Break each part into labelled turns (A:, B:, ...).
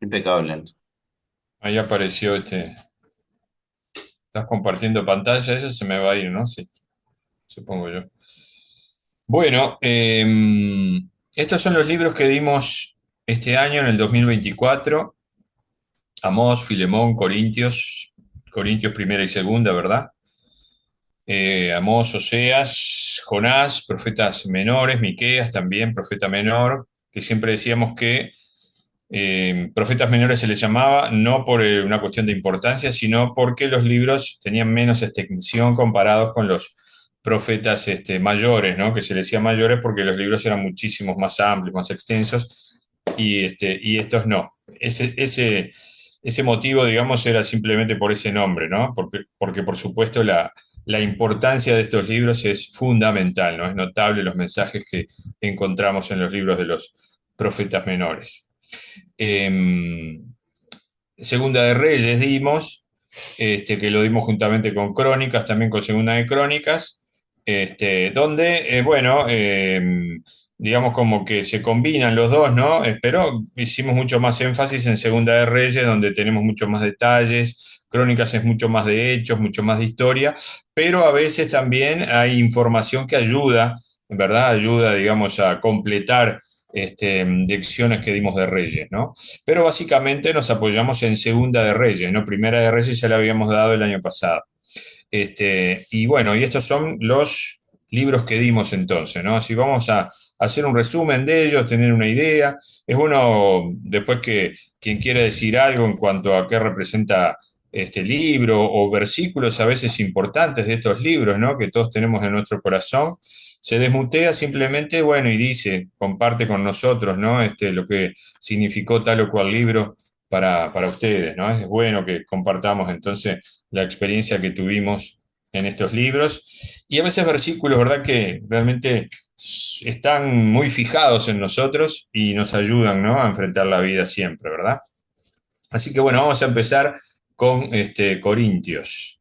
A: Impecable.
B: Ahí apareció estás compartiendo pantalla, eso se me va a ir, ¿no? Sí, supongo yo. Bueno, estos son los libros que dimos este año, en el 2024. Amós, Filemón, Corintios primera y segunda, ¿verdad? Amós, Oseas, Jonás, profetas menores, Miqueas también, profeta menor, que siempre decíamos que profetas menores se les llamaba no por una cuestión de importancia, sino porque los libros tenían menos extensión comparados con los profetas mayores, ¿no? Que se les decía mayores porque los libros eran muchísimos más amplios, más extensos, y estos no. Ese motivo, digamos, era simplemente por ese nombre, ¿no? Porque por supuesto, la importancia de estos libros es fundamental, ¿no? Es notable los mensajes que encontramos en los libros de los profetas menores. Eh, Segunda de Reyes dimos, que lo dimos juntamente con Crónicas, también con Segunda de Crónicas, donde, bueno, digamos como que se combinan los dos, ¿no? Pero hicimos mucho más énfasis en Segunda de Reyes, donde tenemos mucho más detalles. Crónicas es mucho más de hechos, mucho más de historia, pero a veces también hay información que ayuda, ¿verdad? Ayuda, digamos, a completar lecciones que dimos de Reyes, ¿no? Pero básicamente nos apoyamos en Segunda de Reyes, ¿no? Primera de Reyes ya la habíamos dado el año pasado. Y bueno, y estos son los libros que dimos entonces, ¿no? Así vamos a hacer un resumen de ellos, tener una idea. Es bueno después que quien quiera decir algo en cuanto a qué representa este libro o versículos a veces importantes de estos libros, ¿no? Que todos tenemos en nuestro corazón. Se desmutea simplemente, bueno, y dice, comparte con nosotros, ¿no? Lo que significó tal o cual libro para ustedes, ¿no? Es bueno que compartamos entonces la experiencia que tuvimos en estos libros y a veces versículos, ¿verdad? Que realmente están muy fijados en nosotros y nos ayudan, ¿no? A enfrentar la vida siempre, ¿verdad? Así que bueno, vamos a empezar con Corintios.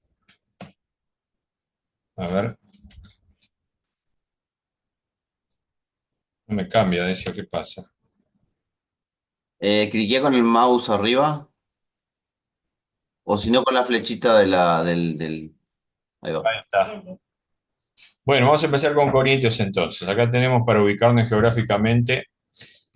B: A ver, no me cambia, decía, ¿qué pasa?
A: Cliqué con el mouse arriba, o si no con la flechita del. Ahí va.
B: Ahí está. Bueno, vamos a empezar con Corintios entonces. Acá tenemos para ubicarnos geográficamente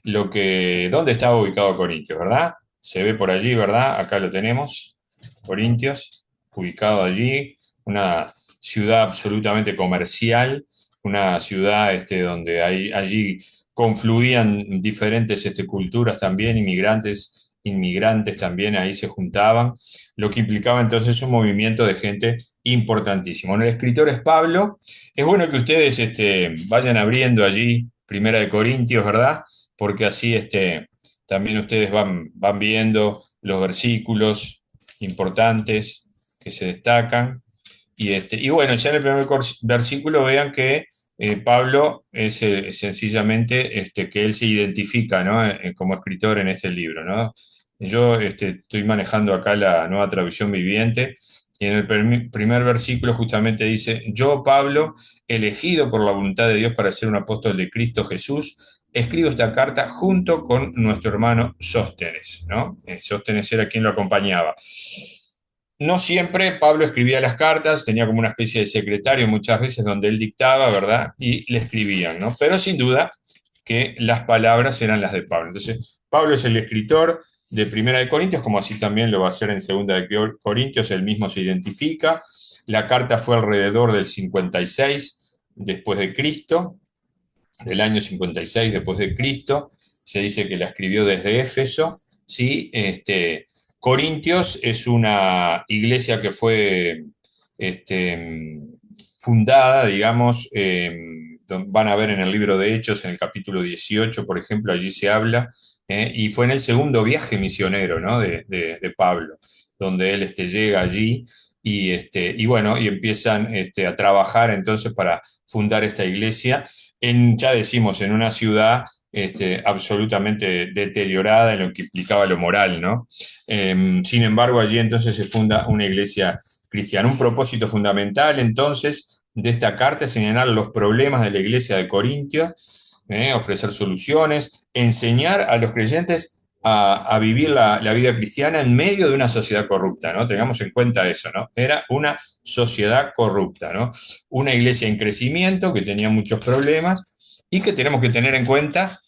B: dónde estaba ubicado Corintios, ¿verdad? Se ve por allí, ¿verdad? Acá lo tenemos, Corintios, ubicado allí, una ciudad absolutamente comercial, una ciudad donde allí confluían diferentes culturas también, inmigrantes también ahí se juntaban, lo que implicaba entonces un movimiento de gente importantísimo. Bueno, el escritor es Pablo. Es bueno que ustedes vayan abriendo allí Primera de Corintios, ¿verdad? Porque así también ustedes van viendo los versículos importantes que se destacan. Y bueno, ya en el primer versículo vean que Pablo es sencillamente que él se identifica, ¿no? Como escritor en este libro, ¿no? Yo estoy manejando acá la nueva traducción viviente y en el primer versículo justamente dice, yo, Pablo, elegido por la voluntad de Dios para ser un apóstol de Cristo Jesús, escribo esta carta junto con nuestro hermano Sóstenes, ¿no? Sóstenes era quien lo acompañaba. No siempre Pablo escribía las cartas, tenía como una especie de secretario muchas veces donde él dictaba, ¿verdad? Y le escribían, ¿no? Pero sin duda que las palabras eran las de Pablo. Entonces, Pablo es el escritor de Primera de Corintios, como así también lo va a hacer en Segunda de Corintios, él mismo se identifica. La carta fue alrededor del 56 después de Cristo, del año 56 después de Cristo. Se dice que la escribió desde Éfeso, ¿sí? Corintios es una iglesia que fue este, fundada, digamos, van a ver en el libro de Hechos, en el capítulo 18, por ejemplo, allí se habla, y fue en el segundo viaje misionero, ¿no? de Pablo, donde él llega allí y bueno, y empiezan a trabajar entonces para fundar esta iglesia ya decimos, en una ciudad absolutamente deteriorada en lo que implicaba lo moral, ¿no? Sin embargo, allí entonces se funda una iglesia cristiana. Un propósito fundamental entonces de esta carta es señalar los problemas de la iglesia de Corintio, ofrecer soluciones, enseñar a los creyentes a vivir la vida cristiana en medio de una sociedad corrupta, ¿no? Tengamos en cuenta eso, ¿no? Era una sociedad corrupta, ¿no? Una iglesia en crecimiento que tenía muchos problemas y que tenemos que tener en cuenta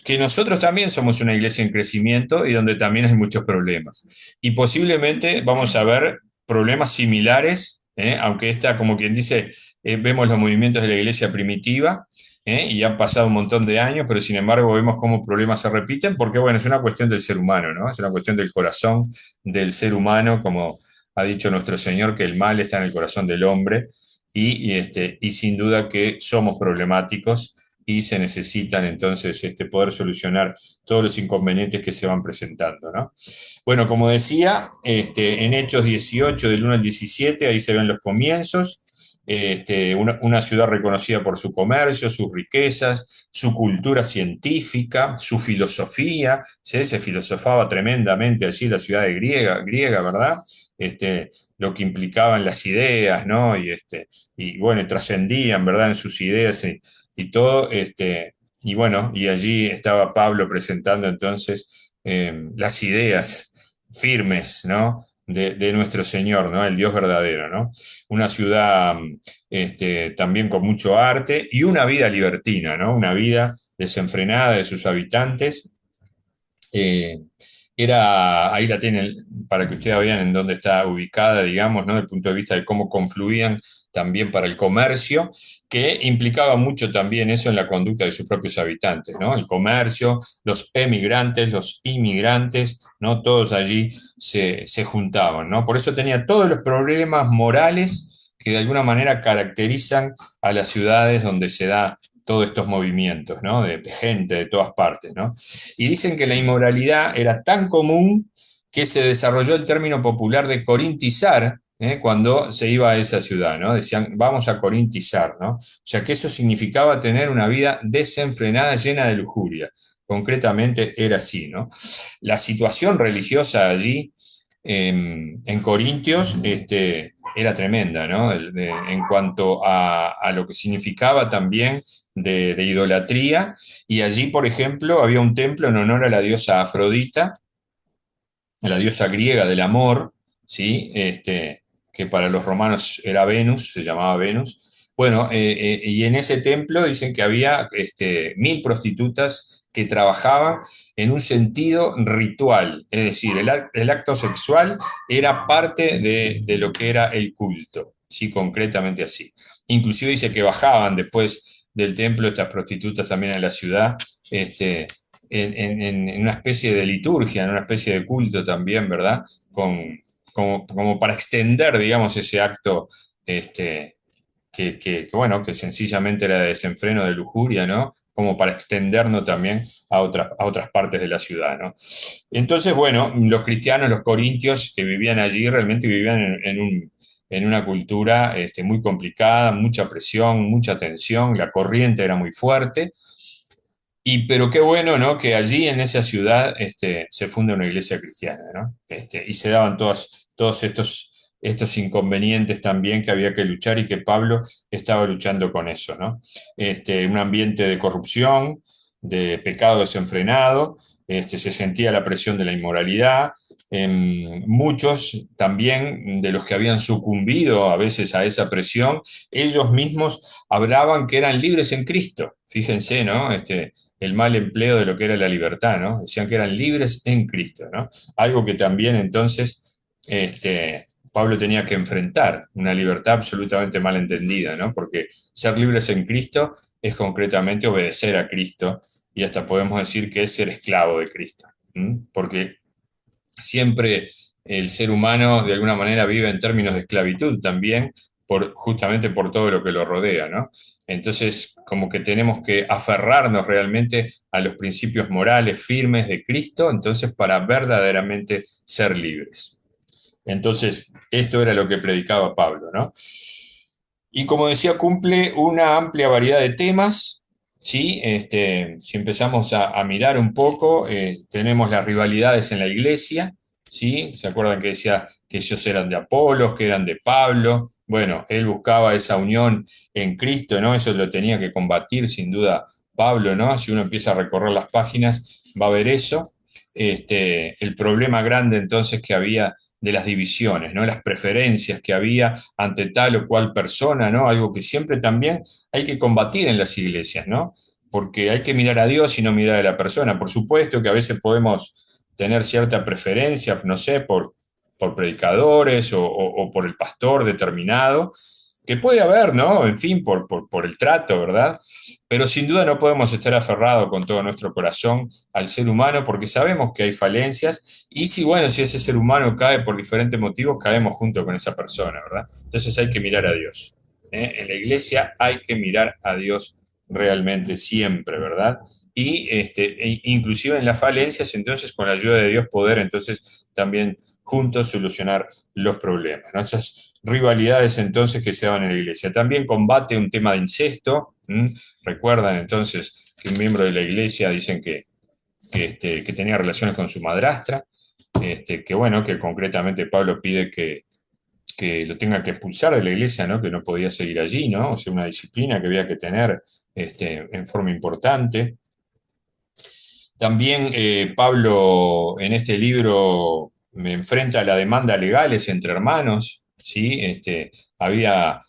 B: que nosotros también somos una iglesia en crecimiento y donde también hay muchos problemas. Y posiblemente vamos a ver problemas similares, aunque esta, como quien dice, vemos los movimientos de la iglesia primitiva, y han pasado un montón de años, pero sin embargo vemos cómo problemas se repiten, porque bueno, es una cuestión del ser humano, ¿no? Es una cuestión del corazón del ser humano, como ha dicho nuestro Señor, que el mal está en el corazón del hombre, y sin duda que somos problemáticos y se necesitan entonces poder solucionar todos los inconvenientes que se van presentando, ¿no? Bueno, como decía, en Hechos 18, del 1 al 17, ahí se ven los comienzos, una ciudad reconocida por su comercio, sus riquezas, su cultura científica, su filosofía, ¿sí? Se filosofaba tremendamente allí la ciudad de griega, ¿verdad? Lo que implicaban las ideas, ¿no? Y bueno, trascendían, ¿verdad? En sus ideas y todo, y bueno, y allí estaba Pablo presentando entonces las ideas firmes, ¿no? De nuestro Señor, ¿no? El Dios verdadero, ¿no? Una ciudad también con mucho arte y una vida libertina, ¿no? Una vida desenfrenada de sus habitantes. Eh, ahí la tienen para que ustedes vean en dónde está ubicada, digamos, ¿no? Desde el punto de vista de cómo confluían también para el comercio, que implicaba mucho también eso en la conducta de sus propios habitantes, ¿no? El comercio, los emigrantes, los inmigrantes, ¿no? Todos allí se juntaban, ¿no? Por eso tenía todos los problemas morales que de alguna manera caracterizan a las ciudades donde se da todos estos movimientos, ¿no? De gente de todas partes, ¿no? Y dicen que la inmoralidad era tan común que se desarrolló el término popular de corintizar, cuando se iba a esa ciudad, ¿no? Decían, vamos a corintizar, ¿no? O sea que eso significaba tener una vida desenfrenada, llena de lujuria. Concretamente era así, ¿no? La situación religiosa allí en Corintios era tremenda, ¿no? En cuanto a lo que significaba también de idolatría. Y allí, por ejemplo, había un templo en honor a la diosa Afrodita, a la diosa griega del amor, ¿sí? Que para los romanos era Venus, se llamaba Venus. Bueno, y en ese templo dicen que había 1000 prostitutas que trabajaban en un sentido ritual, es decir, el acto sexual era parte de lo que era el culto, ¿sí? Concretamente así. Inclusive dice que bajaban después del templo estas prostitutas también a la ciudad, en una especie de liturgia, en una especie de culto también, ¿verdad? Como para extender, digamos, ese acto bueno, que sencillamente era de desenfreno, de lujuria, ¿no? Como para extendernos también a otras partes de la ciudad, ¿no? Entonces, bueno, los cristianos, los corintios que vivían allí, realmente vivían en una cultura muy complicada, mucha presión, mucha tensión, la corriente era muy fuerte, pero qué bueno, ¿no? Que allí en esa ciudad se funda una iglesia cristiana, ¿no? Y se daban todos estos inconvenientes también que había que luchar y que Pablo estaba luchando con eso, ¿no? Un ambiente de corrupción, de pecado desenfrenado, se sentía la presión de la inmoralidad. Muchos también de los que habían sucumbido a veces a esa presión, ellos mismos hablaban que eran libres en Cristo. Fíjense, ¿no? El mal empleo de lo que era la libertad, ¿no? Decían que eran libres en Cristo, ¿no? Algo que también entonces Pablo tenía que enfrentar, una libertad absolutamente mal entendida, ¿no? Porque ser libres en Cristo es concretamente obedecer a Cristo y hasta podemos decir que es ser esclavo de Cristo, ¿m? Porque siempre el ser humano de alguna manera vive en términos de esclavitud también, justamente por todo lo que lo rodea, ¿no? Entonces, como que tenemos que aferrarnos realmente a los principios morales firmes de Cristo, entonces para verdaderamente ser libres. Entonces, esto era lo que predicaba Pablo, ¿no? Y como decía, cumple una amplia variedad de temas, ¿sí? Si empezamos a mirar un poco, tenemos las rivalidades en la iglesia, ¿sí? ¿Se acuerdan que decía que ellos eran de Apolos, que eran de Pablo? Bueno, él buscaba esa unión en Cristo, ¿no? Eso lo tenía que combatir sin duda Pablo, ¿no? Si uno empieza a recorrer las páginas, va a ver eso. el problema grande entonces que había de las divisiones, ¿no? Las preferencias que había ante tal o cual persona, ¿no? Algo que siempre también hay que combatir en las iglesias, ¿no? Porque hay que mirar a Dios y no mirar a la persona. Por supuesto que a veces podemos tener cierta preferencia, no sé, por predicadores o por el pastor determinado, que puede haber, ¿no? En fin, por el trato, ¿verdad? Pero sin duda no podemos estar aferrados con todo nuestro corazón al ser humano porque sabemos que hay falencias y si, bueno, si ese ser humano cae por diferentes motivos, caemos junto con esa persona, ¿verdad? Entonces hay que mirar a Dios. ¿Eh? En la iglesia hay que mirar a Dios realmente siempre, ¿verdad? Y inclusive en las falencias, entonces con la ayuda de Dios poder entonces también juntos solucionar los problemas, ¿no? Esas rivalidades entonces que se daban en la iglesia. También combate un tema de incesto. Recuerdan entonces que un miembro de la iglesia dicen que tenía relaciones con su madrastra, que bueno, que concretamente Pablo pide que lo tenga que expulsar de la iglesia, ¿no? Que no podía seguir allí, ¿no? O sea, una disciplina que había que tener en forma importante. También Pablo en este libro me enfrenta a la demanda legales entre hermanos, ¿sí? Había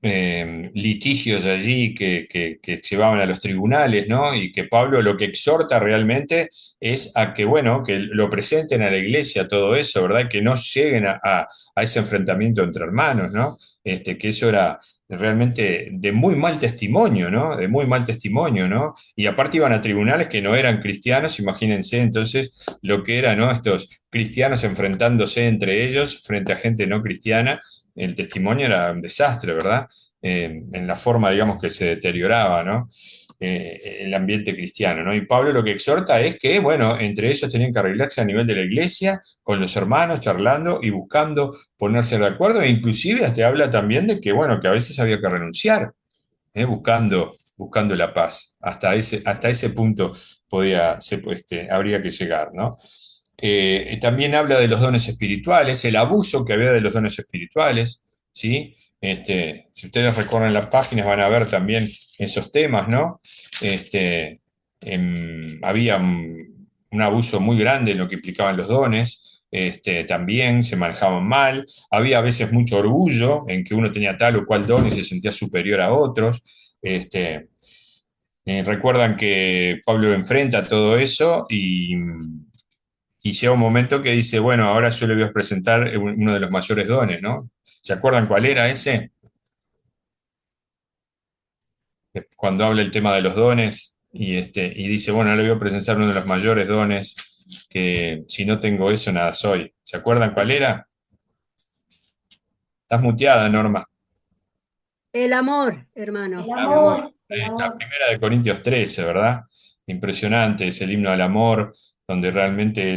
B: litigios allí que llevaban a los tribunales, ¿no? Y que Pablo lo que exhorta realmente es a que, bueno, que lo presenten a la iglesia todo eso, ¿verdad? Que no lleguen a ese enfrentamiento entre hermanos, ¿no? Que eso era realmente de muy mal testimonio, ¿no? De muy mal testimonio, ¿no? Y aparte iban a tribunales que no eran cristianos, imagínense entonces lo que eran, ¿no? Estos cristianos enfrentándose entre ellos frente a gente no cristiana, el testimonio era un desastre, ¿verdad? En la forma, digamos, que se deterioraba, ¿no? El ambiente cristiano, ¿no? Y Pablo lo que exhorta es que, bueno, entre ellos tenían que arreglarse a nivel de la iglesia, con los hermanos, charlando y buscando ponerse de acuerdo, e inclusive hasta habla también de que, bueno, que a veces había que renunciar, buscando la paz. Hasta ese punto habría que llegar, ¿no? También habla de los dones espirituales, el abuso que había de los dones espirituales, ¿sí? Si ustedes recorren las páginas van a ver también esos temas, ¿no? Había un abuso muy grande en lo que implicaban los dones, también se manejaban mal, había a veces mucho orgullo en que uno tenía tal o cual don y se sentía superior a otros. Recuerdan que Pablo enfrenta todo eso y llega un momento que dice, bueno, ahora yo le voy a presentar uno de los mayores dones, ¿no? ¿Se acuerdan cuál era ese? Cuando habla el tema de los dones y dice, bueno, ahora le voy a presentar uno de los mayores dones, que si no tengo eso, nada soy. ¿Se acuerdan cuál era? Estás muteada, Norma.
C: El amor, hermano,
D: El
C: el amor.
D: amor, el
B: La
D: amor.
B: primera de Corintios 13, ¿verdad? Impresionante, es el himno al amor, donde realmente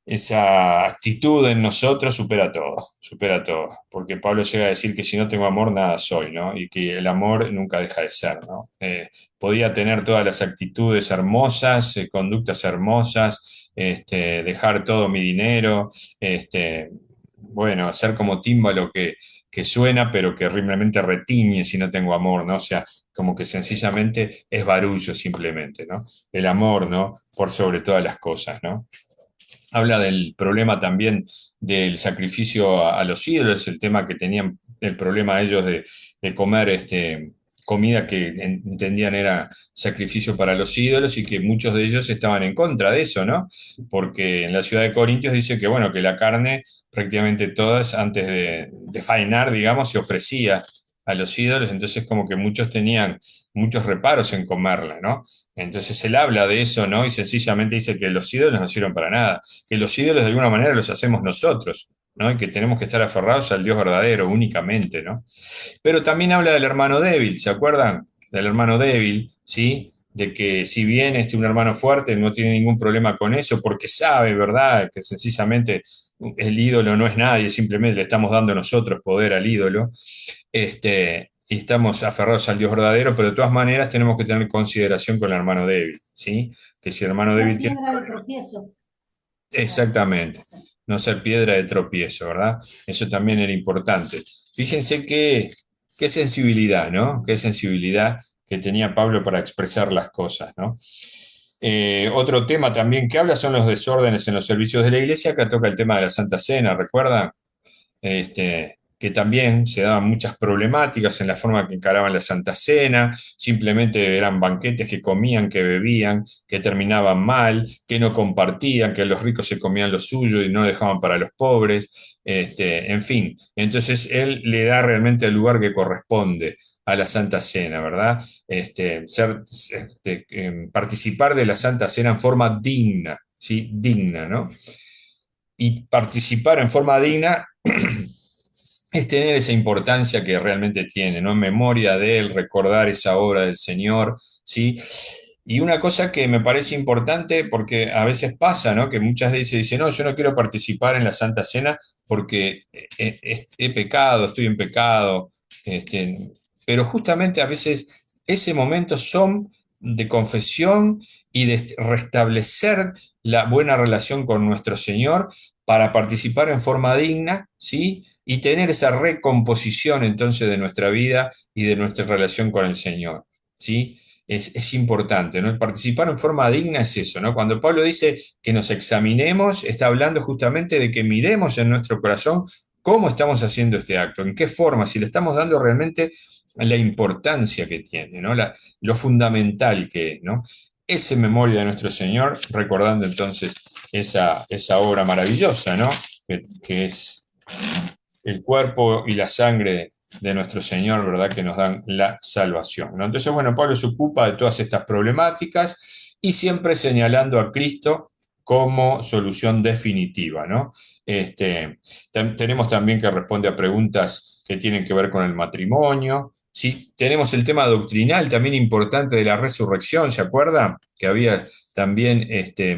B: esa actitud en nosotros supera todo, porque Pablo llega a decir que si no tengo amor, nada soy, ¿no? Y que el amor nunca deja de ser, ¿no? Podía tener todas las actitudes hermosas, conductas hermosas, dejar todo mi dinero, bueno, ser como tímbalo que suena, pero que realmente retiñe si no tengo amor, ¿no? O sea, como que sencillamente es barullo simplemente, ¿no? El amor, ¿no? Por sobre todas las cosas, ¿no? Habla del problema también del sacrificio a los ídolos, el tema que tenían, el problema ellos de comer comida que entendían era sacrificio para los ídolos y que muchos de ellos estaban en contra de eso, ¿no? Porque en la ciudad de Corintios dice que, bueno, que la carne prácticamente todas antes de faenar, digamos, se ofrecía a los ídolos, entonces como que muchos tenían muchos reparos en comerla, ¿no? Entonces él habla de eso, ¿no? Y sencillamente dice que los ídolos no sirven para nada, que los ídolos de alguna manera los hacemos nosotros, ¿no? Y que tenemos que estar aferrados al Dios verdadero únicamente, ¿no? Pero también habla del hermano débil, ¿se acuerdan? Del hermano débil, ¿sí? De que si bien un hermano fuerte no tiene ningún problema con eso, porque sabe, ¿verdad? Que sencillamente el ídolo no es nadie, simplemente le estamos dando nosotros poder al ídolo, y estamos aferrados al Dios verdadero, pero de todas maneras tenemos que tener consideración con el hermano débil, ¿sí? Que si el hermano
D: Una
B: débil tiene...
D: piedra de tropiezo.
B: Exactamente, no ser piedra de tropiezo, ¿verdad? Eso también era importante. Fíjense qué sensibilidad, ¿no? Qué sensibilidad que tenía Pablo para expresar las cosas, ¿no? Otro tema también que habla son los desórdenes en los servicios de la iglesia. Acá toca el tema de la Santa Cena, ¿recuerda? Que también se daban muchas problemáticas en la forma que encaraban la Santa Cena, simplemente eran banquetes que comían, que bebían, que terminaban mal, que no compartían, que los ricos se comían lo suyo y no dejaban para los pobres, en fin. Entonces él le da realmente el lugar que corresponde a la Santa Cena, ¿verdad? Participar de la Santa Cena en forma digna, ¿sí? Digna, ¿no? Y participar en forma digna es tener esa importancia que realmente tiene, ¿no? En memoria de él, recordar esa obra del Señor, ¿sí? Y una cosa que me parece importante, porque a veces pasa, ¿no? Que muchas veces dicen, no, yo no quiero participar en la Santa Cena porque he pecado, estoy en pecado, este, pero justamente a veces ese momento son de confesión y de restablecer la buena relación con nuestro Señor para participar en forma digna, ¿sí? Y tener esa recomposición entonces de nuestra vida y de nuestra relación con el Señor, ¿sí? Es importante, ¿no? El participar en forma digna es eso, ¿no? Cuando Pablo dice que nos examinemos, está hablando justamente de que miremos en nuestro corazón cómo estamos haciendo este acto, en qué forma, si le estamos dando realmente la importancia que tiene, ¿no? Lo fundamental que es, ¿no? Es en memoria de nuestro Señor, recordando entonces esa obra maravillosa, ¿no? Que es el cuerpo y la sangre de nuestro Señor, ¿verdad? Que nos dan la salvación, ¿no? Entonces, bueno, Pablo se ocupa de todas estas problemáticas y siempre señalando a Cristo como solución definitiva, ¿no? Tenemos también que responde a preguntas que tienen que ver con el matrimonio, ¿sí? Tenemos el tema doctrinal también importante de la resurrección, ¿se acuerda? Que había también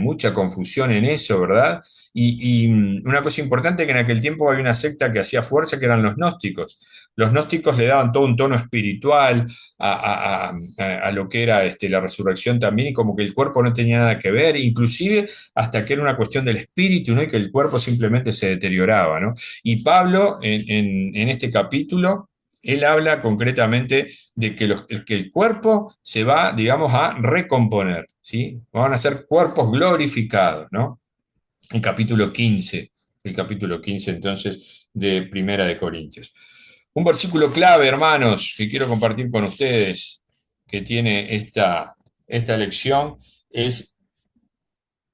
B: mucha confusión en eso, ¿verdad? Y una cosa importante que en aquel tiempo había una secta que hacía fuerza, que eran los gnósticos. Los gnósticos le daban todo un tono espiritual a lo que era la resurrección también, y como que el cuerpo no tenía nada que ver, inclusive hasta que era una cuestión del espíritu, ¿no? Y que el cuerpo simplemente se deterioraba, ¿no? Y Pablo, en este capítulo, él habla concretamente de que el cuerpo se va, digamos, a recomponer, ¿sí? Van a ser cuerpos glorificados, ¿no? el capítulo 15, el capítulo 15 entonces de Primera de Corintios. Un versículo clave, hermanos, que quiero compartir con ustedes, que tiene esta lección, es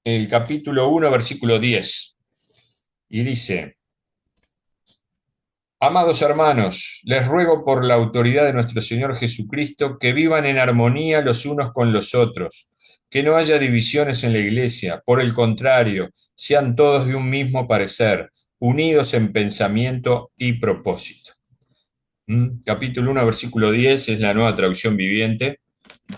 B: el capítulo 1, versículo 10. Y dice, amados hermanos, les ruego por la autoridad de nuestro Señor Jesucristo que vivan en armonía los unos con los otros, que no haya divisiones en la iglesia, por el contrario, sean todos de un mismo parecer, unidos en pensamiento y propósito. Capítulo 1, versículo 10 es la nueva traducción viviente,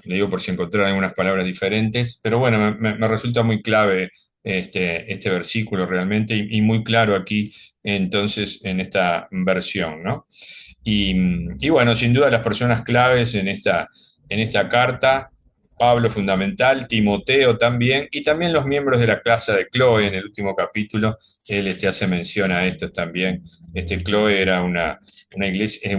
B: le digo por si encontraron algunas palabras diferentes, pero bueno, me resulta muy clave este versículo realmente y muy claro aquí entonces en esta versión, ¿no? Y bueno, sin duda las personas claves en esta carta, Pablo fundamental, Timoteo también, y también los miembros de la clase de Chloe en el último capítulo, él hace mención a estos también. Chloe era una iglesia,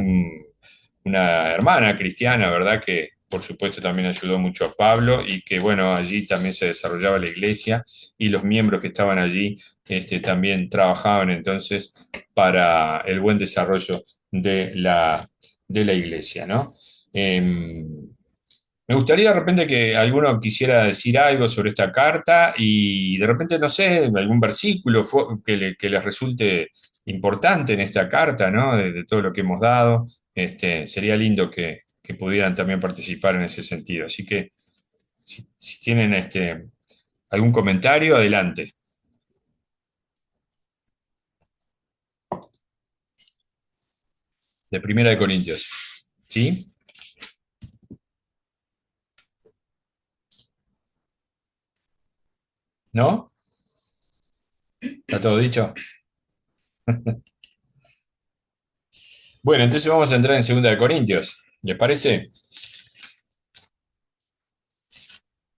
B: una hermana cristiana, ¿verdad? Que por supuesto también ayudó mucho a Pablo y que bueno, allí también se desarrollaba la iglesia y los miembros que estaban allí también trabajaban entonces para el buen desarrollo de la iglesia, ¿no? Me gustaría de repente que alguno quisiera decir algo sobre esta carta y de repente, no sé, algún versículo que les resulte importante en esta carta, ¿no? De todo lo que hemos dado. Sería lindo que pudieran también participar en ese sentido. Así que si tienen algún comentario, adelante. De Primera de Corintios. ¿Sí? ¿No? ¿Está todo dicho? Bueno, entonces vamos a entrar en Segunda de Corintios. ¿Les parece?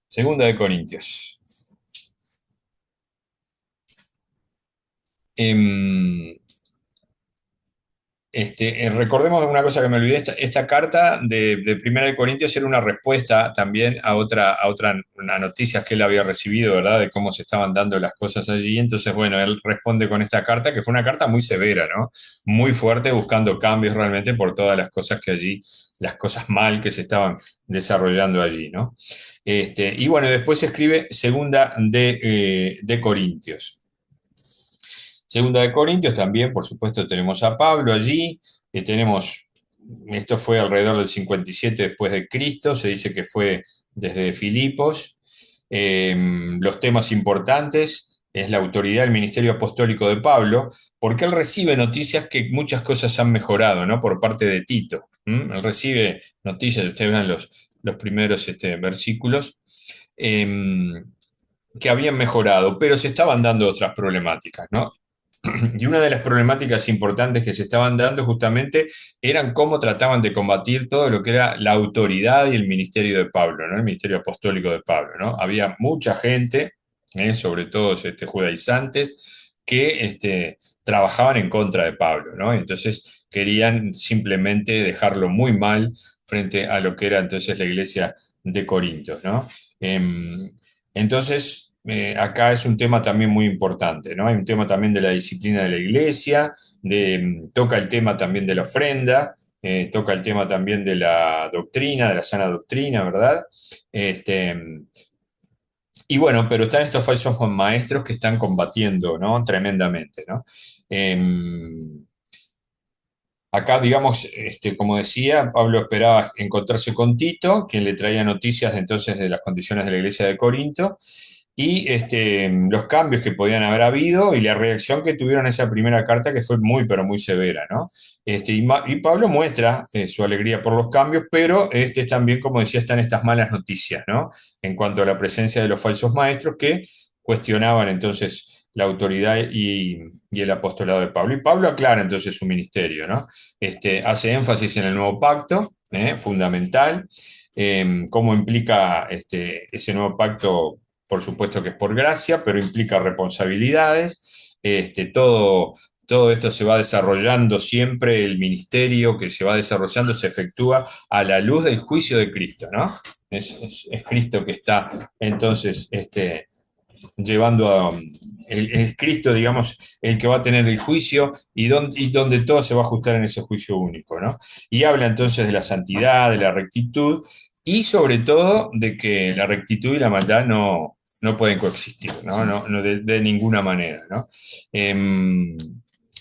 B: Segunda de Corintios. Em, Recordemos una cosa que me olvidé, esta carta de Primera de Corintios era una respuesta también a otra una noticia que él había recibido, ¿verdad? De cómo se estaban dando las cosas allí. Entonces, bueno, él responde con esta carta, que fue una carta muy severa, ¿no? Muy fuerte, buscando cambios realmente por todas las cosas que allí, las cosas mal que se estaban desarrollando allí, ¿no? Y bueno, después escribe Segunda de Corintios. Segunda de Corintios también, por supuesto, tenemos a Pablo allí, tenemos, esto fue alrededor del 57 después de Cristo, se dice que fue desde Filipos. Los temas importantes es la autoridad del ministerio apostólico de Pablo, porque él recibe noticias que muchas cosas han mejorado, ¿no? Por parte de Tito. Él recibe noticias, ustedes vean los primeros versículos, eh, que habían mejorado, pero se estaban dando otras problemáticas, ¿no? Y una de las problemáticas importantes que se estaban dando justamente eran cómo trataban de combatir todo lo que era la autoridad y el ministerio de Pablo, ¿no? El ministerio apostólico de Pablo, ¿no? Había mucha gente, sobre todo judaizantes, que trabajaban en contra de Pablo, ¿no? Entonces querían simplemente dejarlo muy mal frente a lo que era entonces la iglesia de Corinto, ¿no? Entonces, acá es un tema también muy importante, ¿no? Hay un tema también de la disciplina de la iglesia, toca el tema también de la ofrenda, toca el tema también de la doctrina, de la sana doctrina, ¿verdad? Este, y bueno, pero están estos falsos maestros que están combatiendo, ¿no? Tremendamente, ¿no? Em, Acá, digamos, como decía, Pablo esperaba encontrarse con Tito, quien le traía noticias entonces de las condiciones de la iglesia de Corinto, y los cambios que podían haber habido y la reacción que tuvieron a esa primera carta que fue muy, pero muy severa, ¿no? Y Pablo muestra su alegría por los cambios, pero también, como decía, están estas malas noticias, ¿no? En cuanto a la presencia de los falsos maestros que cuestionaban entonces la autoridad y el apostolado de Pablo. Y Pablo aclara entonces su ministerio, ¿no? Hace énfasis en el nuevo pacto, fundamental, cómo implica ese nuevo pacto, por supuesto que es por gracia, pero implica responsabilidades, todo esto se va desarrollando siempre, el ministerio que se va desarrollando se efectúa a la luz del juicio de Cristo, ¿no? Es Cristo que está entonces llevando a el Cristo, digamos, el que va a tener el juicio y donde todo se va a ajustar en ese juicio único, ¿no? Y habla entonces de la santidad, de la rectitud y sobre todo de que la rectitud y la maldad no pueden coexistir, ¿no? No de ninguna manera, ¿no?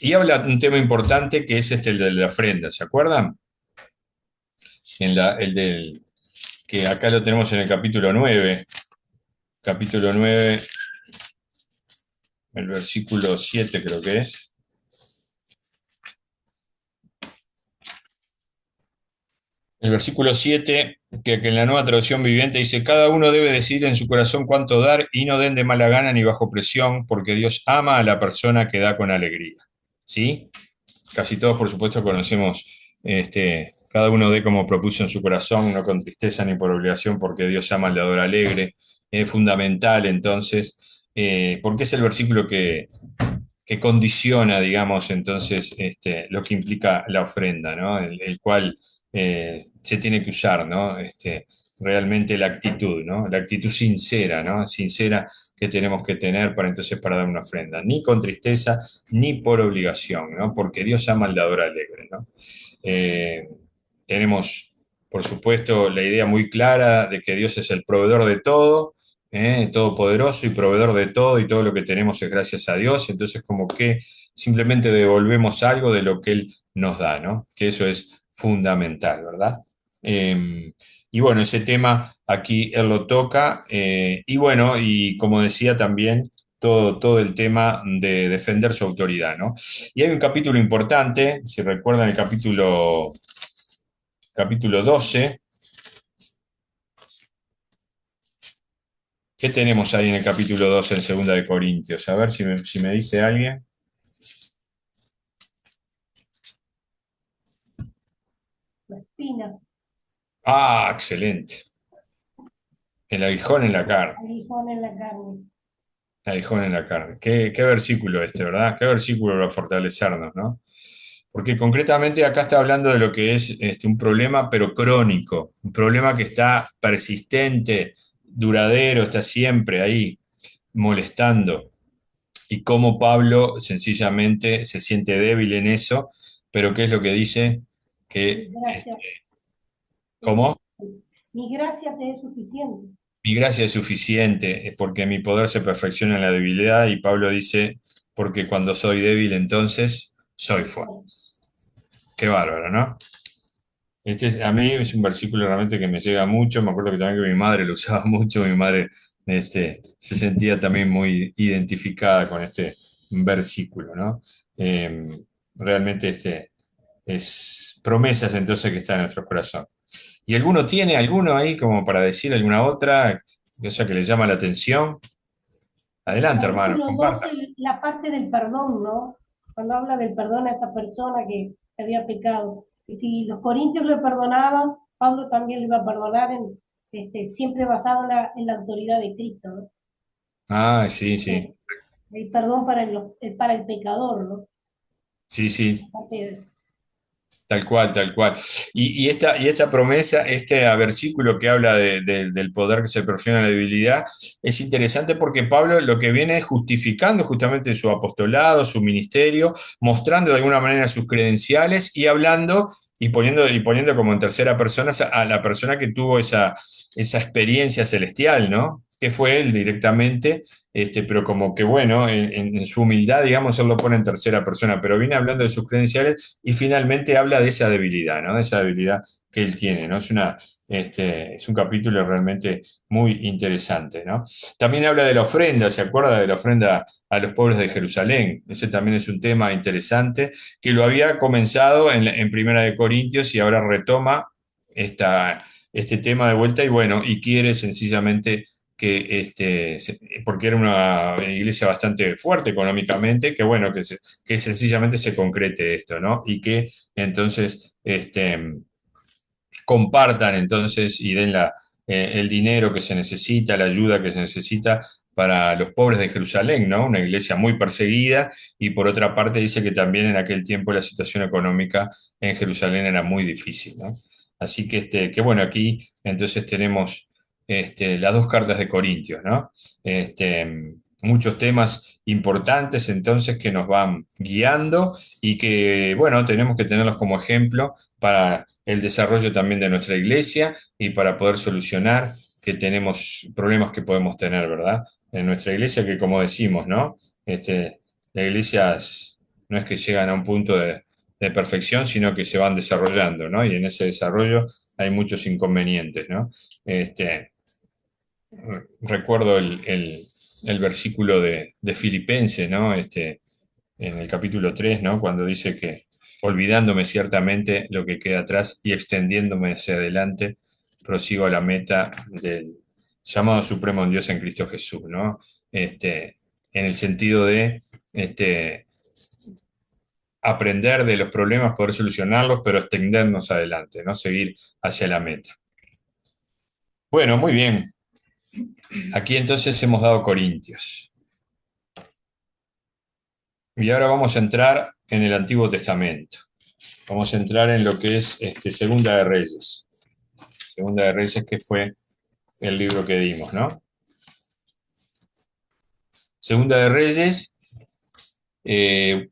B: Y habla un tema importante que es el de la ofrenda, ¿se acuerdan? El del que acá lo tenemos en el capítulo 9 el versículo 7 creo que es. El versículo 7 que en la nueva traducción viviente dice, cada uno debe decidir en su corazón cuánto dar y no den de mala gana ni bajo presión, porque Dios ama a la persona que da con alegría. ¿Sí? Casi todos, por supuesto, conocemos, cada uno dé como propuso en su corazón, no con tristeza ni por obligación, porque Dios ama al dador alegre. Es fundamental, entonces, porque es el versículo que condiciona, digamos, entonces, lo que implica la ofrenda, ¿no? El cual se tiene que usar, ¿no? Realmente la actitud, ¿no? La actitud sincera, ¿no? Sincera que tenemos que tener para dar una ofrenda, ni con tristeza, ni por obligación, ¿no? Porque Dios ama al dador alegre, ¿no? Eh, Tenemos, por supuesto, la idea muy clara de que Dios es el proveedor de todo, todopoderoso y proveedor de todo, y todo lo que tenemos es gracias a Dios, entonces como que simplemente devolvemos algo de lo que Él nos da, ¿no? Que eso es fundamental, ¿verdad? Y bueno, ese tema aquí Él lo toca, y bueno, y como decía también, todo el tema de defender su autoridad, ¿no? Y hay un capítulo importante, si recuerdan el capítulo 12. ¿Qué tenemos ahí en el capítulo 12 en Segunda de Corintios? A ver si me dice alguien.
D: La espina,
B: Ah, excelente. El aguijón en la carne.
D: aguijón en la carne.
B: El aguijón en la carne. Qué versículo ¿verdad? Qué versículo para fortalecernos, ¿no? porque concretamente acá está hablando de lo que es un problema, pero crónico, un problema que está persistente, duradero, está siempre ahí molestando. Y cómo Pablo sencillamente se siente débil en eso, pero ¿qué es lo que dice? Que,
D: Gracias.
B: ¿cómo?
D: Mi gracia te es suficiente.
B: Mi gracia es suficiente, porque mi poder se perfecciona en la debilidad, y Pablo dice, porque cuando soy débil, entonces soy fuerte. Qué bárbaro, ¿no? A mí es un versículo realmente que me llega mucho. Me acuerdo que también que mi madre lo usaba mucho. Mi madre se sentía también muy identificada con este versículo, ¿no? Eh, Realmente es promesas entonces que están en nuestro corazón. ¿Y alguno tiene alguno ahí como para decir alguna otra cosa que le llama la atención? Adelante, hermano,
D: Capítulo
B: comparta.
D: 12, la parte del perdón, ¿no? Cuando habla del perdón a esa persona que había pecado. Y si los corintios le perdonaban, Pablo también le iba a perdonar siempre basado en la autoridad de Cristo, ¿no?
B: Ah, sí, sí,
D: El perdón para el pecador, ¿no?
B: sí, sí.
D: Parte de-
B: Tal cual, tal cual. Y esta promesa, este versículo que habla del poder que se perfecciona en la debilidad, es interesante porque Pablo lo que viene es justificando justamente su apostolado, su ministerio, mostrando de alguna manera sus credenciales y hablando y poniendo como en tercera persona a la persona que tuvo esa experiencia celestial, ¿no? Que fue él directamente, pero como que bueno, en su humildad, digamos, él lo pone en tercera persona, pero viene hablando de sus credenciales y finalmente habla de esa debilidad, ¿no? De esa debilidad que él tiene, ¿no? Es un capítulo realmente muy interesante, ¿no? También habla de la ofrenda, ¿se acuerda de la ofrenda a los pobres de Jerusalén? Ese también es un tema interesante que lo había comenzado en Primera de Corintios y ahora retoma este tema de vuelta y bueno, y quiere sencillamente que porque era una iglesia bastante fuerte económicamente, que bueno, que sencillamente se concrete esto, ¿no? Y que entonces compartan entonces y den el dinero que se necesita, la ayuda que se necesita para los pobres de Jerusalén, ¿no? Una iglesia muy perseguida y por otra parte dice que también en aquel tiempo la situación económica en Jerusalén era muy difícil, ¿no? Así que bueno, aquí entonces tenemos las dos cartas de Corintios, ¿no? Muchos temas importantes entonces que nos van guiando y que, bueno, tenemos que tenerlos como ejemplo para el desarrollo también de nuestra iglesia y para poder solucionar que tenemos problemas que podemos tener, ¿verdad? En nuestra iglesia, que como decimos, ¿no? Las iglesias no es que llegan a un punto de perfección, sino que se van desarrollando, ¿no? Y en ese desarrollo hay muchos inconvenientes, ¿no? Recuerdo el versículo de Filipenses, ¿no? En el capítulo 3, ¿no? Cuando dice que olvidándome ciertamente lo que queda atrás y extendiéndome hacia adelante, prosigo a la meta del llamado supremo en Dios en Cristo Jesús, ¿no? En el sentido de aprender de los problemas, poder solucionarlos, pero extendernos adelante, ¿no? Seguir hacia la meta. Bueno, muy bien. Aquí entonces hemos dado Corintios. Y ahora vamos a entrar en el Antiguo Testamento. Vamos a entrar en lo que es Segunda de Reyes. Segunda de Reyes, que fue el libro que dimos, ¿no? Segunda de Reyes,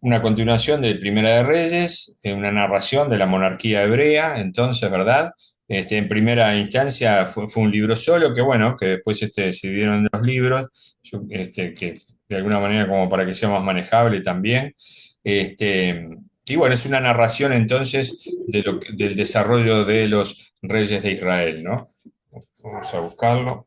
B: una continuación de Primera de Reyes, una narración de la monarquía hebrea, entonces, ¿verdad? En primera instancia fue un libro solo, que bueno, que después se dieron los libros, que de alguna manera como para que sea más manejable también. Y bueno, es una narración entonces del desarrollo de los reyes de Israel, ¿no? Vamos a buscarlo.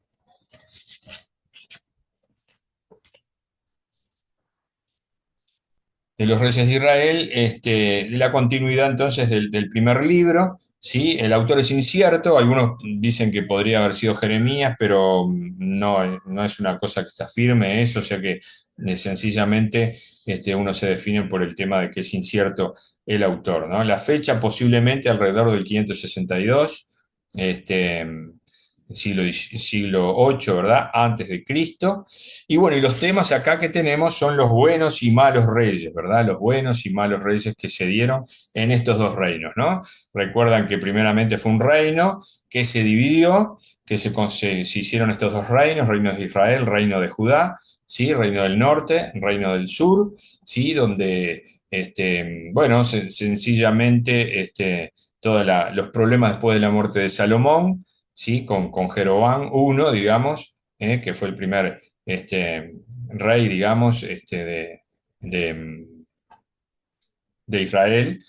B: De los reyes de Israel, de la continuidad entonces del primer libro, ¿sí? El autor es incierto, algunos dicen que podría haber sido Jeremías, pero no es una cosa que está firme eso, o sea que sencillamente uno se define por el tema de que es incierto el autor, ¿no? La fecha posiblemente alrededor del 562, este, siglo 8, ¿verdad? Antes de Cristo. Y bueno, y los temas acá que tenemos son los buenos y malos reyes, ¿verdad? Los buenos y malos reyes que se dieron en estos dos reinos, ¿no? Recuerdan que primeramente fue un reino que se dividió, que se hicieron estos dos reinos, reino de Israel, reino de Judá, ¿sí? Reino del norte, reino del sur, ¿sí? Donde, bueno, sencillamente, todos los problemas después de la muerte de Salomón, ¿sí? Con Jeroboam I, digamos, que fue el primer rey, digamos, de, de Israel,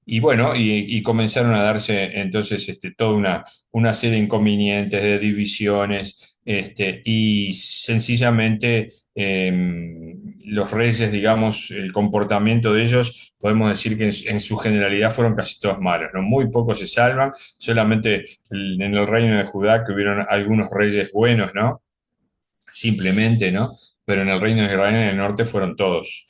B: y bueno, y comenzaron a darse entonces toda una serie de inconvenientes, de divisiones, y sencillamente los reyes, digamos, el comportamiento de ellos, podemos decir que en su generalidad fueron casi todos malos, ¿no? Muy pocos se salvan, solamente en el reino de Judá que hubieron algunos reyes buenos, ¿no? Simplemente, ¿no? Pero en el reino de Israel en el norte fueron todos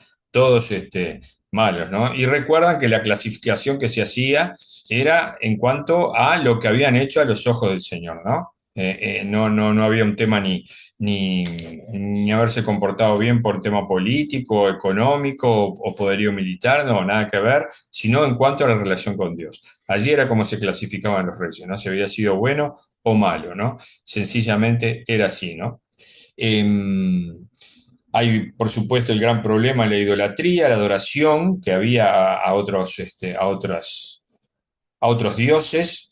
B: malos, ¿no? Y recuerdan que la clasificación que se hacía era en cuanto a lo que habían hecho a los ojos del Señor, ¿no? No había un tema ni haberse comportado bien por tema político, económico o poderío militar, no, nada que ver, sino en cuanto a la relación con Dios. Allí era como se clasificaban los reyes, ¿no? Si había sido bueno o malo, ¿no? Sencillamente era así, ¿no? Eh, Hay, por supuesto, el gran problema, la idolatría, la adoración que había a otros, a otros dioses,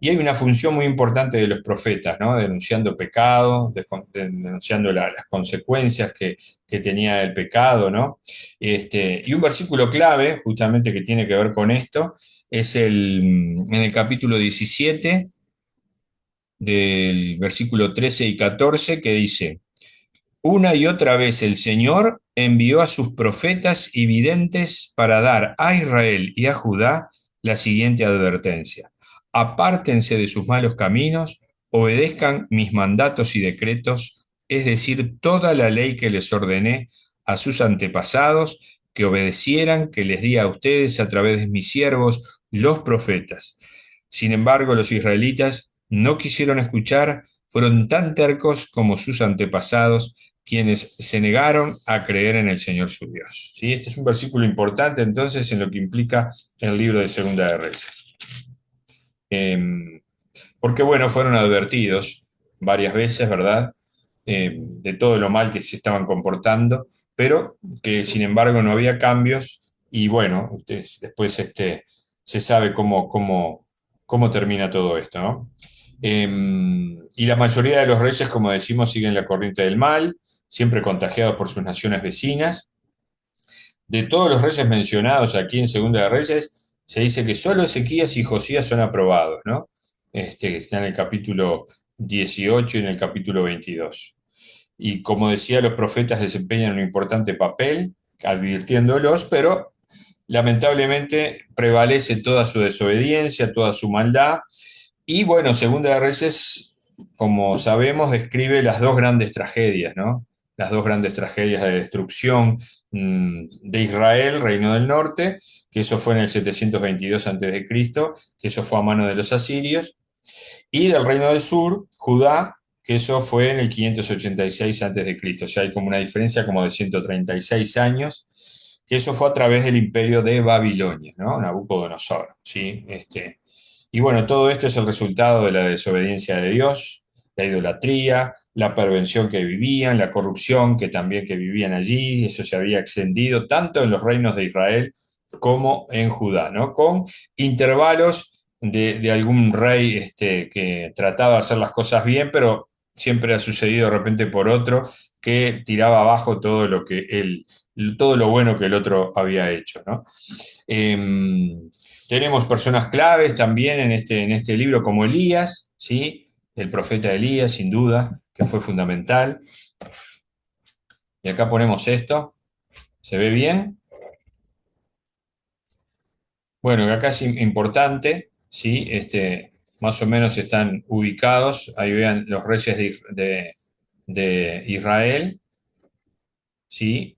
B: y hay una función muy importante de los profetas, ¿no? Denunciando pecado, denunciando las consecuencias que tenía el pecado, ¿no? Y un versículo clave, justamente que tiene que ver con esto, es en el capítulo 17, del versículo 13 y 14, que dice: una y otra vez el Señor envió a sus profetas y videntes para dar a Israel y a Judá la siguiente advertencia: apártense de sus malos caminos, obedezcan mis mandatos y decretos, es decir, toda la ley que les ordené a sus antepasados, que obedecieran, que les di a ustedes a través de mis siervos, los profetas. Sin embargo, los israelitas no quisieron escuchar, fueron tan tercos como sus antepasados, quienes se negaron a creer en el Señor su Dios. ¿Sí? Este es un versículo importante entonces en lo que implica el libro de Segunda de Reyes. Porque bueno, fueron advertidos varias veces, ¿verdad? De todo lo mal que se estaban comportando, pero que sin embargo no había cambios y bueno, después se sabe cómo termina todo esto, ¿no? Y la mayoría de los reyes, como decimos, siguen la corriente del mal, siempre contagiados por sus naciones vecinas. De todos los reyes mencionados aquí en Segunda de Reyes, se dice que solo Ezequías y Josías son aprobados, ¿no? Está en el capítulo 18 y en el capítulo 22. Y como decía, los profetas desempeñan un importante papel, advirtiéndolos, pero lamentablemente prevalece toda su desobediencia, toda su maldad. Y bueno, Segunda de Reyes, como sabemos, describe las dos grandes tragedias, ¿no? Las dos grandes tragedias de destrucción de Israel, Reino del Norte, que eso fue en el 722 a.C., que eso fue a mano de los asirios, y del Reino del Sur, Judá, que eso fue en el 586 a.C. O sea, hay como una diferencia como de 136 años, que eso fue a través del imperio de Babilonia, ¿no? Nabucodonosor, ¿sí? Y bueno, todo esto es el resultado de la desobediencia de Dios, la idolatría, la perversión que vivían, la corrupción que vivían allí. Eso se había extendido tanto en los reinos de Israel como en Judá, ¿no? Con intervalos de algún rey que trataba de hacer las cosas bien, pero siempre ha sucedido de repente por otro que tiraba abajo todo lo bueno que el otro había hecho, ¿no? Tenemos personas claves también en este libro, como Elías, ¿sí? El profeta Elías, sin duda, que fue fundamental. Y acá ponemos esto. ¿Se ve bien? Bueno, acá es importante, ¿sí? Más o menos están ubicados. Ahí vean los reyes de Israel, ¿sí?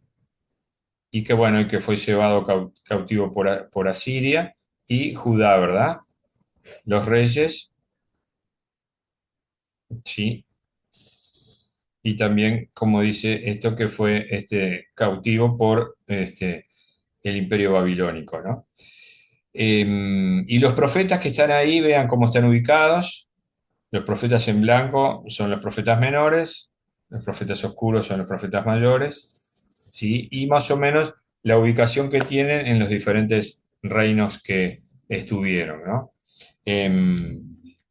B: Y que bueno, y que fue llevado cautivo por Asiria y Judá, ¿verdad? los reyes, ¿sí? Y también, como dice esto, que fue cautivo por el imperio babilónico, ¿no? Y los profetas que están ahí, vean cómo están ubicados. Los profetas en blanco son los profetas menores, los profetas oscuros son los profetas mayores, ¿sí? Y más o menos la ubicación que tienen en los diferentes reinos que estuvieron, ¿no?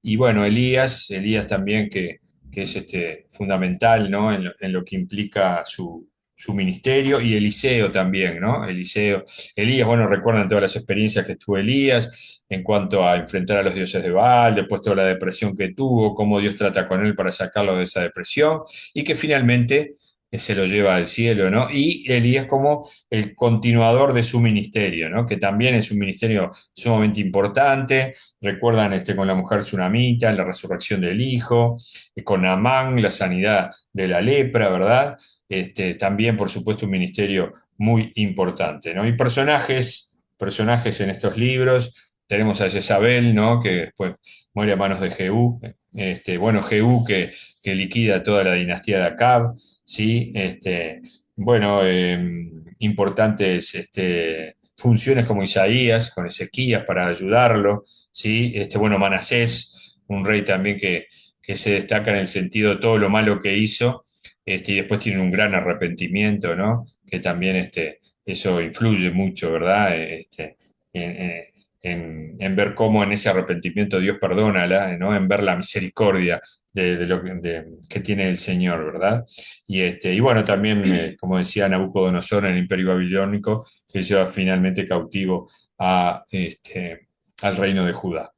B: Y bueno, Elías también que es fundamental, ¿no? En lo que implica su ministerio, y Eliseo también, ¿no? Elías, bueno, recuerdan todas las experiencias que tuvo Elías en cuanto a enfrentar a los dioses de Baal, después toda la depresión que tuvo, cómo Dios trata con él para sacarlo de esa depresión, y que finalmente se lo lleva al cielo, ¿no? Y Elías como el continuador de su ministerio, ¿no? Que también es un ministerio sumamente importante. Recuerdan con la mujer tsunamita, la resurrección del hijo, con Amán, la sanidad de la lepra, ¿verdad? También, por supuesto, un ministerio muy importante, ¿no? Y personajes en estos libros. Tenemos a Jezabel, ¿no? Que después muere a manos de Jehú. Bueno, Jehú que liquida toda la dinastía de Acab, ¿sí? Bueno, importantes funciones como Isaías, con Ezequías para ayudarlo, ¿sí? Bueno, Manasés, un rey también que se destaca en el sentido de todo lo malo que hizo, y después tiene un gran arrepentimiento, ¿no? Que también eso influye mucho, ¿verdad? En, en ver cómo en ese arrepentimiento Dios perdona, ¿no? En ver la misericordia de lo que tiene el Señor, ¿verdad? Y bueno, también, como decía Nabucodonosor en el Imperio Babilónico, que lleva finalmente cautivo al reino de Judá.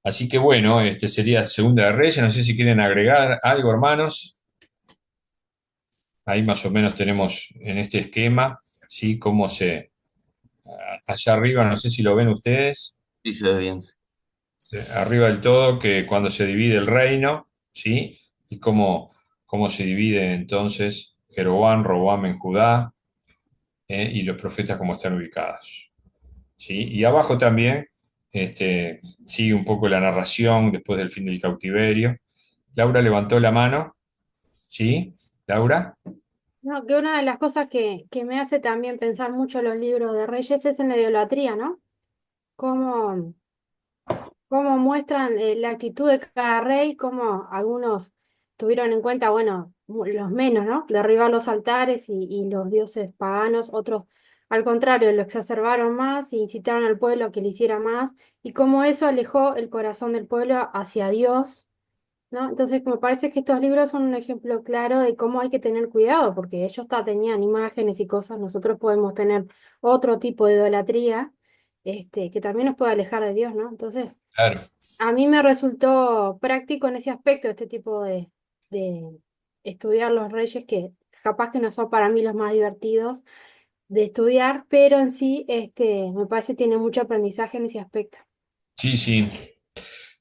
B: Así que bueno, sería Segunda de Reyes. No sé si quieren agregar algo, hermanos. Ahí más o menos tenemos en este esquema, ¿sí? Allá arriba, no sé si lo ven ustedes,
A: Sí, se ve bien.
B: ¿sí? Arriba del todo, que cuando se divide el reino, ¿sí? Y cómo se divide entonces Jeroboam, Roboam en Judá, y los profetas cómo están ubicados, ¿sí? Y abajo también sigue un poco la narración después del fin del cautiverio. Laura levantó la mano, ¿sí? Laura.
E: No, que una de las cosas que me hace también pensar mucho los libros de Reyes es en la idolatría, ¿no? Cómo, cómo muestran la actitud de cada rey, cómo algunos tuvieron en cuenta, bueno, los menos, ¿no? Derribar los altares y los dioses paganos, otros, al contrario, lo exacerbaron más e incitaron al pueblo a que lo hiciera más, y cómo eso alejó el corazón del pueblo hacia Dios, ¿no? Entonces, me parece que estos libros son un ejemplo claro de cómo hay que tener cuidado, porque ellos tenían imágenes y cosas, nosotros podemos tener otro tipo de idolatría, que también nos puede alejar de Dios, ¿no? Entonces,
B: Claro.
E: a mí me resultó práctico en ese aspecto, este tipo de estudiar los reyes, que capaz que no son para mí los más divertidos de estudiar, pero en sí, me parece que tiene mucho aprendizaje en ese aspecto.
B: Sí, sí,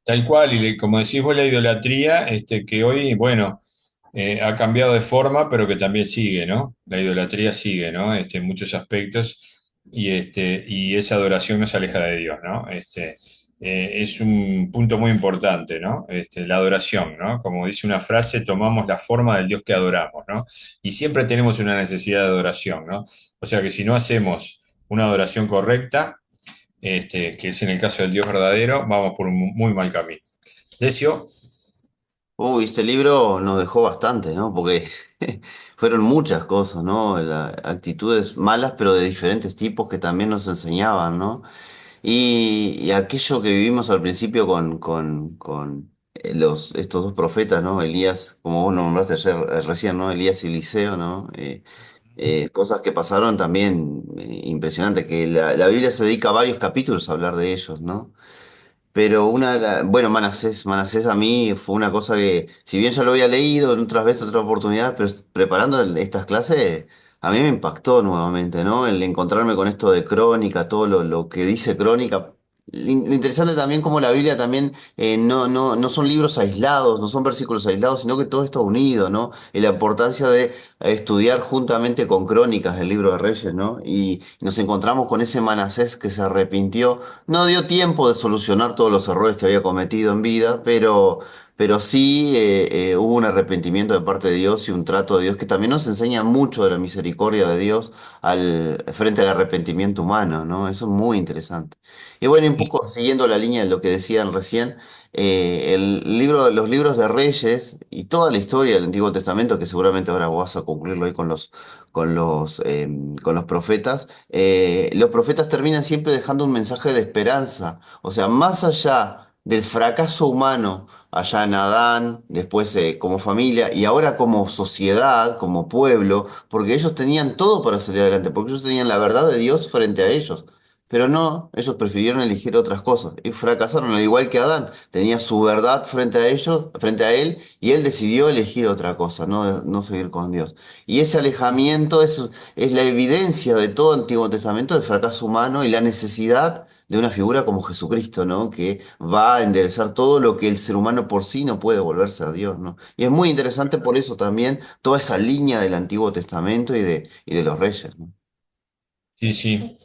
B: tal cual. Y como decís vos, la idolatría, que hoy, bueno, ha cambiado de forma, pero que también sigue, ¿no? La idolatría sigue, ¿no? En muchos aspectos, y esa adoración nos aleja de Dios, ¿no? Es un punto muy importante, ¿no? La adoración, ¿no? Como dice una frase, tomamos la forma del Dios que adoramos, ¿no? Y siempre tenemos una necesidad de adoración, ¿no? O sea que si no hacemos una adoración correcta, que es en el caso del Dios verdadero, vamos por un muy mal camino. Decio.
A: Uy, este libro nos dejó bastante, ¿no? Porque fueron muchas cosas, ¿no? Actitudes malas, pero de diferentes tipos que también nos enseñaban, ¿no? Y aquello que vivimos al principio con estos dos profetas, ¿no? Elías, como vos nombraste ayer, recién, ¿no? Elías y Eliseo, ¿no? Cosas que pasaron también impresionante, que la Biblia se dedica a varios capítulos a hablar de ellos, ¿no? Pero bueno, Manasés a mí fue una cosa que, si bien ya lo había leído en otras veces, otras oportunidades, pero preparando estas clases, a mí me impactó nuevamente, ¿no? El encontrarme con esto de Crónica, todo lo que dice Crónica, Lo interesante también como la Biblia también no son libros aislados, no son versículos aislados, sino que todo está unido, ¿no? Y la importancia de estudiar juntamente con Crónicas el libro de Reyes, ¿no? Y nos encontramos con ese Manasés que se arrepintió. No dio tiempo de solucionar todos los errores que había cometido en vida, pero sí hubo un arrepentimiento de parte de Dios y un trato de Dios que también nos enseña mucho de la misericordia de Dios frente al arrepentimiento humano, ¿no? Eso es muy interesante. Y bueno, un poco siguiendo la línea de lo que decían recién, los libros de Reyes y toda la historia del Antiguo Testamento, que seguramente ahora vas a concluirlo ahí con los profetas, los profetas terminan siempre dejando un mensaje de esperanza. O sea, más allá del fracaso humano, allá en Adán, después como familia y ahora como sociedad, como pueblo, porque ellos tenían todo para salir adelante, porque ellos tenían la verdad de Dios frente a ellos. Pero no, ellos prefirieron elegir otras cosas y fracasaron, al igual que Adán. Tenía su verdad frente a ellos, frente a él, y él decidió elegir otra cosa, no seguir con Dios. Y ese alejamiento es la evidencia de todo Antiguo Testamento del fracaso humano y la necesidad de una figura como Jesucristo, ¿no? Que va a enderezar todo lo que el ser humano por sí no puede volverse a Dios, ¿no? Y es muy interesante por eso también toda esa línea del Antiguo Testamento y de los reyes, ¿no?
B: Sí, sí,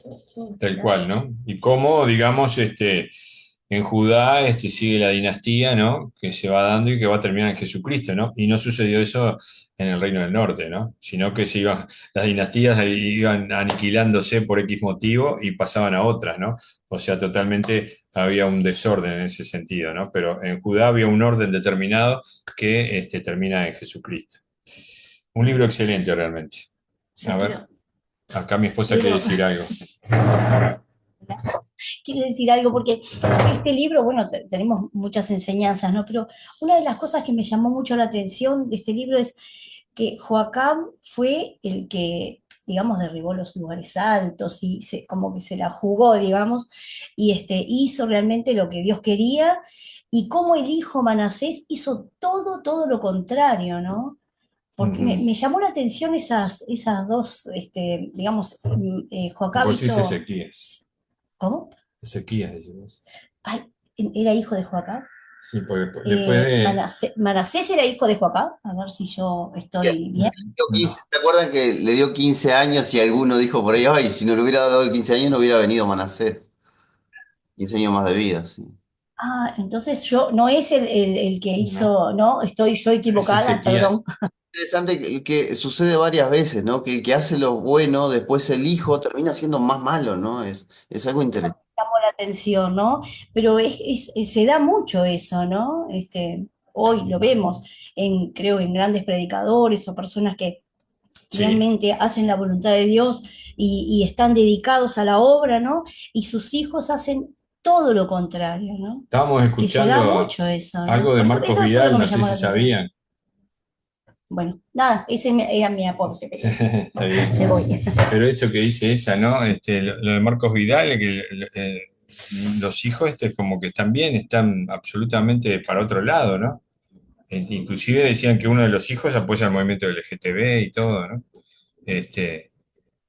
B: tal cual, ¿no? Y cómo, digamos, en Judá sigue la dinastía, ¿no? Que se va dando y que va a terminar en Jesucristo, ¿no? Y no sucedió eso en el Reino del Norte, ¿no? Sino que las dinastías ahí iban aniquilándose por X motivo y pasaban a otras, ¿no? O sea, totalmente había un desorden en ese sentido, ¿no? Pero en Judá había un orden determinado que termina en Jesucristo. Un libro excelente realmente. A
F: Yo
B: ver, acá mi esposa quiere
F: quiero,
B: decir algo.
F: quiero decir algo porque este libro, bueno, tenemos muchas enseñanzas, ¿no? Pero una de las cosas que me llamó mucho la atención de este libro es que Joacam fue el que, digamos, derribó los lugares altos y como que se la jugó, digamos, y hizo realmente lo que Dios quería, y cómo el hijo Manasés hizo todo lo contrario, ¿no? Porque
B: Ujú.
F: me llamó la atención esas dos, digamos, Joacam
B: Vos decís
F: hizo,
B: Ezequías.
F: ¿cómo?
B: Ezequías, decimos.
F: Ay, era hijo de Joacán.
B: Sí, porque después de.
F: Manasés era hijo de Joacán. A ver si yo estoy bien.
A: Dio 15, ¿te acuerdan que le dio 15 años y alguno dijo por ahí, ay, si no le hubiera dado 15 años no hubiera venido Manasés? 15 años más de vida, sí.
F: Ah, entonces yo, no es el que
B: No,
F: hizo, ¿no? Estoy yo
B: es
F: equivocada, perdón.
B: Ezequías.
A: Interesante que sucede varias veces, ¿no? Que el que hace lo bueno, después el hijo termina siendo más malo, ¿no? Es algo
F: Eso
A: interesante.
F: me llamó la atención, ¿no? Pero se da mucho eso, ¿no? Hoy lo vemos creo, en grandes predicadores o personas que
B: Sí.
F: realmente hacen la voluntad de Dios y están dedicados a la obra, ¿no? Y sus hijos hacen todo lo contrario, ¿no?
B: Estábamos
F: Que se da
B: escuchando
F: mucho eso, ¿no?
B: algo de
F: Por eso,
B: Marcos
F: eso fue lo
B: Vidal,
F: que
B: no
F: me
B: sé
F: llamó
B: si
F: la atención.
B: sabían.
F: Bueno, nada, ese era mi aporte pequeño.
B: Está
F: Bueno,
B: bien.
F: me voy.
B: Pero eso que dice ella, ¿no? Lo de Marcos Vidal, que los hijos como que también están absolutamente para otro lado, ¿no? Inclusive decían que uno de los hijos apoya el movimiento LGTB y todo, ¿no? Este,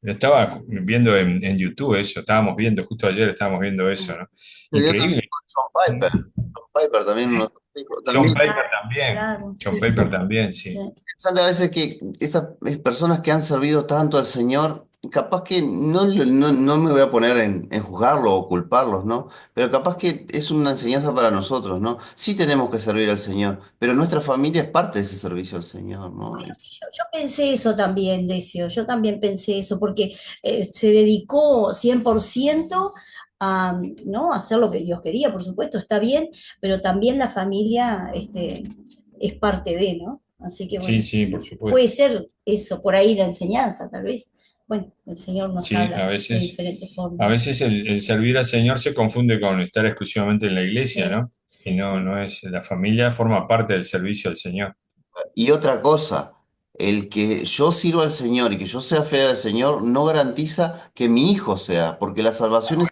B: lo estaba viendo en YouTube eso, estábamos viendo, justo ayer estábamos viendo eso, ¿no?
A: Se dio también
B: Increíble.
A: con John Piper. John Piper también, unos hijos.
B: John
A: También
B: Piper también.
F: Claro,
B: John
F: sí,
B: Piper
F: sí,
B: también,
F: sí.
B: sí.
A: interesante a veces que esas personas que han servido tanto al Señor, capaz que no me voy a poner en juzgarlos o culparlos, ¿no? Pero capaz que es una enseñanza para nosotros, ¿no? Sí tenemos que servir al Señor, pero nuestra familia es parte de ese servicio al Señor, ¿no?
F: Bueno, sí, yo pensé eso también, Decio, yo también pensé eso, porque se dedicó 100% a, ¿no? a hacer lo que Dios quería, por supuesto, está bien, pero también la familia es parte de, ¿no? Así que
B: Sí,
F: bueno,
B: sí, por
F: puede
B: supuesto.
F: ser eso, por ahí la enseñanza, tal vez. Bueno, el Señor nos
B: Sí, a
F: habla de
B: veces,
F: diferentes
B: a
F: formas.
B: veces el servir al Señor se confunde con estar exclusivamente en la iglesia,
F: Sí,
B: ¿no? Y
F: sí,
B: no,
F: sí.
B: no es, la familia forma parte del servicio al Señor.
A: Y otra cosa, el que yo sirva al Señor y que yo sea fiel al Señor no garantiza que mi hijo sea, porque la salvación es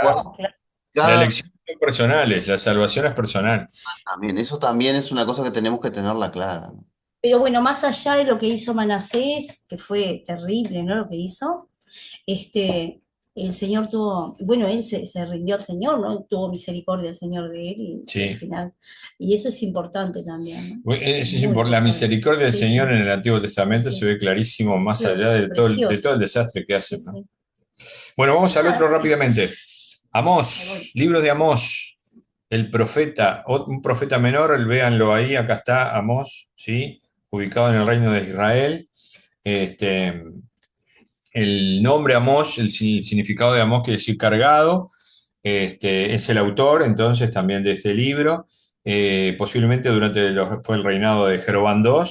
F: No, claro.
B: La
A: cada
B: elección son personales, la salvación es personal.
A: también. Eso también es una cosa que tenemos que tenerla clara, ¿no?
F: Pero bueno, más allá de lo que hizo Manasés, que fue terrible, ¿no? Lo que hizo, este, el Señor tuvo, bueno, él se rindió al Señor, ¿no? Tuvo misericordia el Señor de él y al
B: Sí.
F: final, y eso es importante también, ¿no? Muy
B: La
F: importante.
B: misericordia del
F: Sí,
B: Señor
F: sí,
B: en el Antiguo
F: sí,
B: Testamento se
F: sí,
B: ve clarísimo más allá
F: precioso,
B: de todo el
F: precioso.
B: desastre que
F: Sí,
B: hacen, ¿no?
F: sí.
B: Bueno, vamos al otro
F: Nada,
B: rápidamente.
F: ahí voy.
B: Amós, libro de Amós, el profeta, un profeta menor, véanlo ahí, acá está Amós, ¿sí? Ubicado en el reino de Israel. Este, el nombre Amós, el significado de Amós quiere decir cargado. Es el autor entonces también de este libro. Posiblemente fue el reinado de Jeroboam II,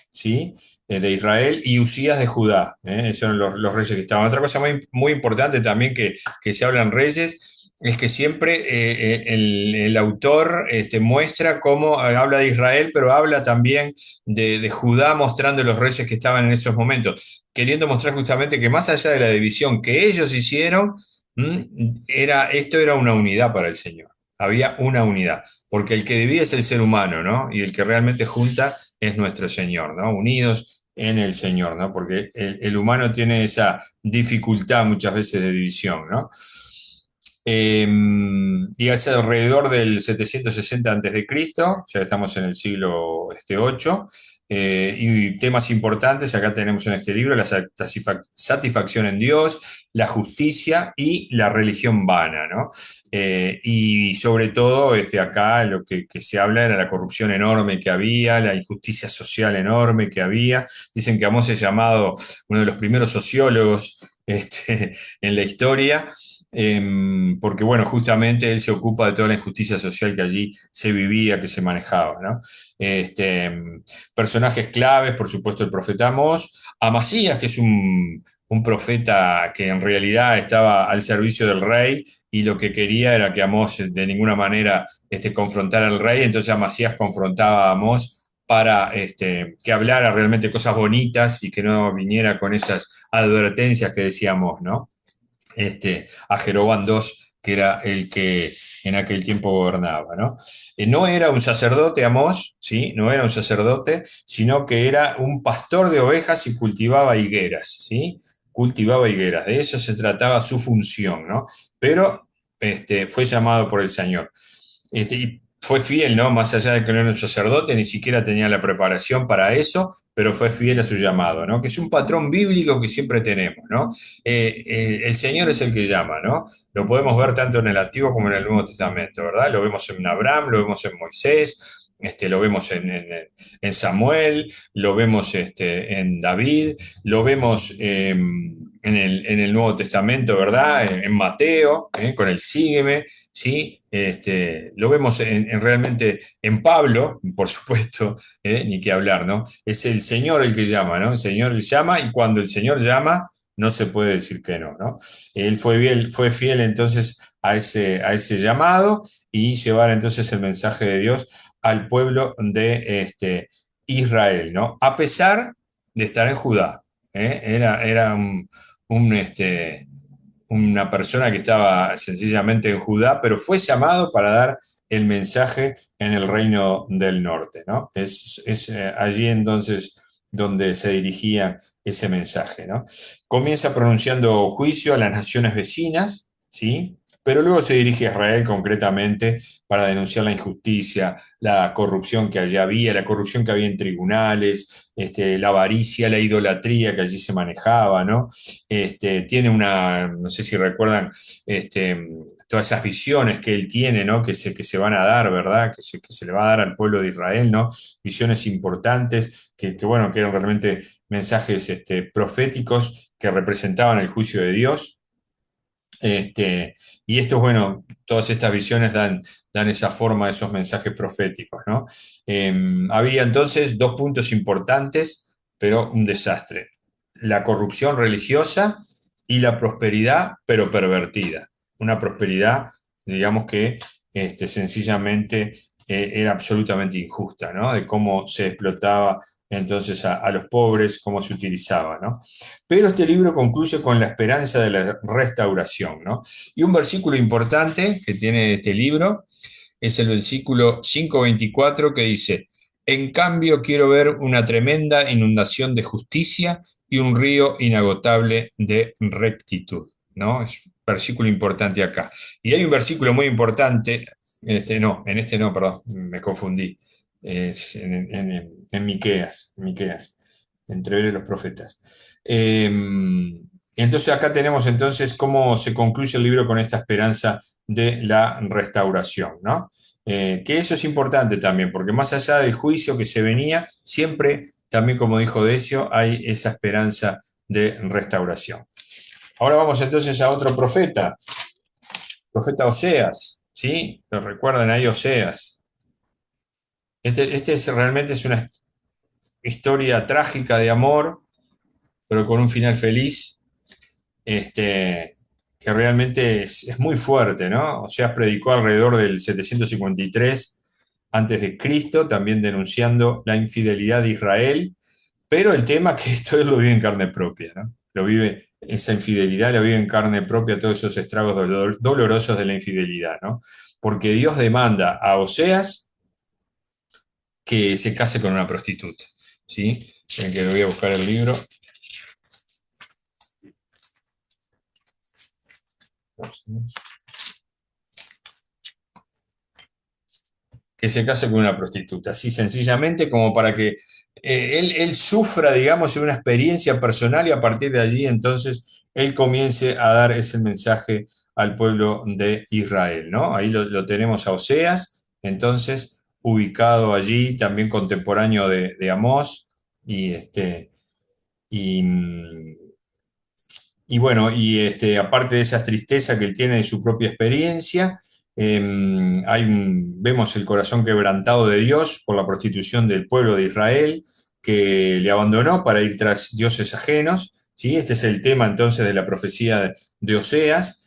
B: ¿sí? De Israel y Usías de Judá. Esos eran los reyes que estaban. Otra cosa muy, muy importante también que se hablan reyes es que siempre el autor muestra cómo habla de Israel, pero habla también de Judá, mostrando los reyes que estaban en esos momentos, queriendo mostrar justamente que más allá de la división que ellos hicieron, esto era una unidad para el Señor. Había una unidad, porque el que divide es el ser humano, ¿no? Y el que realmente junta es nuestro Señor, ¿no? Unidos en el Señor, ¿no? Porque el humano tiene esa dificultad muchas veces de división, ¿no? Y hace alrededor del 760 a.C., ya estamos en el siglo 8, y temas importantes, acá tenemos en este libro, la satisfacción en Dios, la justicia y la religión vana, ¿no? Y sobre todo, acá lo que se habla era la corrupción enorme que había, la injusticia social enorme que había. Dicen que Amós es llamado uno de los primeros sociólogos en la historia, porque bueno, justamente él se ocupa de toda la injusticia social que allí se vivía, que se manejaba, ¿no? Este, Personajes claves, por supuesto, el profeta Amós, Amasías, que es un profeta que en realidad estaba al servicio del rey y lo que quería era que Amós de ninguna manera confrontara al rey, entonces Amasías confrontaba a Amós para que hablara realmente cosas bonitas y que no viniera con esas advertencias que decíamos, ¿no? A Jeroboam II, que era el que en aquel tiempo gobernaba, ¿no? No era un sacerdote, Amós, ¿sí? No era un sacerdote, sino que era un pastor de ovejas y cultivaba higueras, ¿sí? Cultivaba higueras, de eso se trataba su función, ¿no? Pero fue llamado por el Señor. Y fue fiel, ¿no? Más allá de que no era un sacerdote, ni siquiera tenía la preparación para eso, pero fue fiel a su llamado, ¿no? Que es un patrón bíblico que siempre tenemos, ¿no? El Señor es el que llama, ¿no? Lo podemos ver tanto en el Antiguo como en el Nuevo Testamento, ¿verdad? Lo vemos en Abraham, lo vemos en Moisés, lo vemos en Samuel, lo vemos en David, lo vemos en el Nuevo Testamento, ¿verdad? En Mateo, con el sígueme, ¿sí? Lo vemos realmente en Pablo, por supuesto, ni que hablar, ¿no? Es el Señor el que llama, ¿no? El Señor llama y cuando el Señor llama, no se puede decir que no, ¿no? Él fue fiel entonces a ese llamado y llevar entonces el mensaje de Dios al pueblo de Israel, ¿no? A pesar de estar en Judá, ¿eh? Era una persona que estaba sencillamente en Judá, pero fue llamado para dar el mensaje en el reino del norte, ¿no? Es allí entonces donde se dirigía ese mensaje, ¿no? Comienza pronunciando juicio a las naciones vecinas, ¿sí? Pero luego se dirige a Israel concretamente para denunciar la injusticia, la corrupción que allí había, la corrupción que había en tribunales, la avaricia, la idolatría que allí se manejaba, ¿no? Tiene no sé si recuerdan, todas esas visiones que él tiene, ¿no? Que se van a dar, ¿verdad? Que se le va a dar al pueblo de Israel, ¿no? Visiones importantes bueno, que eran realmente mensajes proféticos que representaban el juicio de Dios. Y esto, bueno, todas estas visiones dan esa forma, esos mensajes proféticos, ¿no? Había entonces dos puntos importantes, pero un desastre. La corrupción religiosa y la prosperidad, pero pervertida. Una prosperidad, digamos que sencillamente era absolutamente injusta, ¿no? De cómo se explotaba entonces a los pobres, cómo se utilizaba, ¿no? Pero este libro concluye con la esperanza de la restauración, ¿no? Y un versículo importante que tiene este libro es el versículo 5:24 que dice: en cambio quiero ver una tremenda inundación de justicia y un río inagotable de rectitud, ¿no? Es versículo importante acá. Y hay un versículo muy importante, perdón, me confundí, es en Miqueas, entre él y los profetas. Entonces acá tenemos entonces cómo se concluye el libro con esta esperanza de la restauración, ¿no? Que eso es importante también, porque más allá del juicio que se venía, siempre, también como dijo Decio, hay esa esperanza de restauración. Ahora vamos entonces a otro profeta Oseas, ¿sí? ¿Lo recuerdan ahí, Oseas? Realmente es una historia trágica de amor, pero con un final feliz, que realmente es muy fuerte, ¿no? Oseas predicó alrededor del 753 antes de Cristo, también denunciando la infidelidad de Israel, pero el tema que esto él lo vive en carne propia, ¿no? Lo vive, esa infidelidad lo vive en carne propia, todos esos estragos dolorosos de la infidelidad, ¿no? Porque Dios demanda a Oseas que se case con una prostituta, ¿sí? Ven que le voy a buscar el libro. Que se case con una prostituta, así sencillamente como para que él sufra, digamos, una experiencia personal y a partir de allí entonces él comience a dar ese mensaje al pueblo de Israel, ¿no? Ahí lo tenemos a Oseas, entonces ubicado allí, también contemporáneo de Amós, y, y, y bueno, aparte de esa tristeza que él tiene de su propia experiencia, vemos el corazón quebrantado de Dios por la prostitución del pueblo de Israel, que le abandonó para ir tras dioses ajenos, ¿sí? Este es el tema entonces de la profecía de Oseas,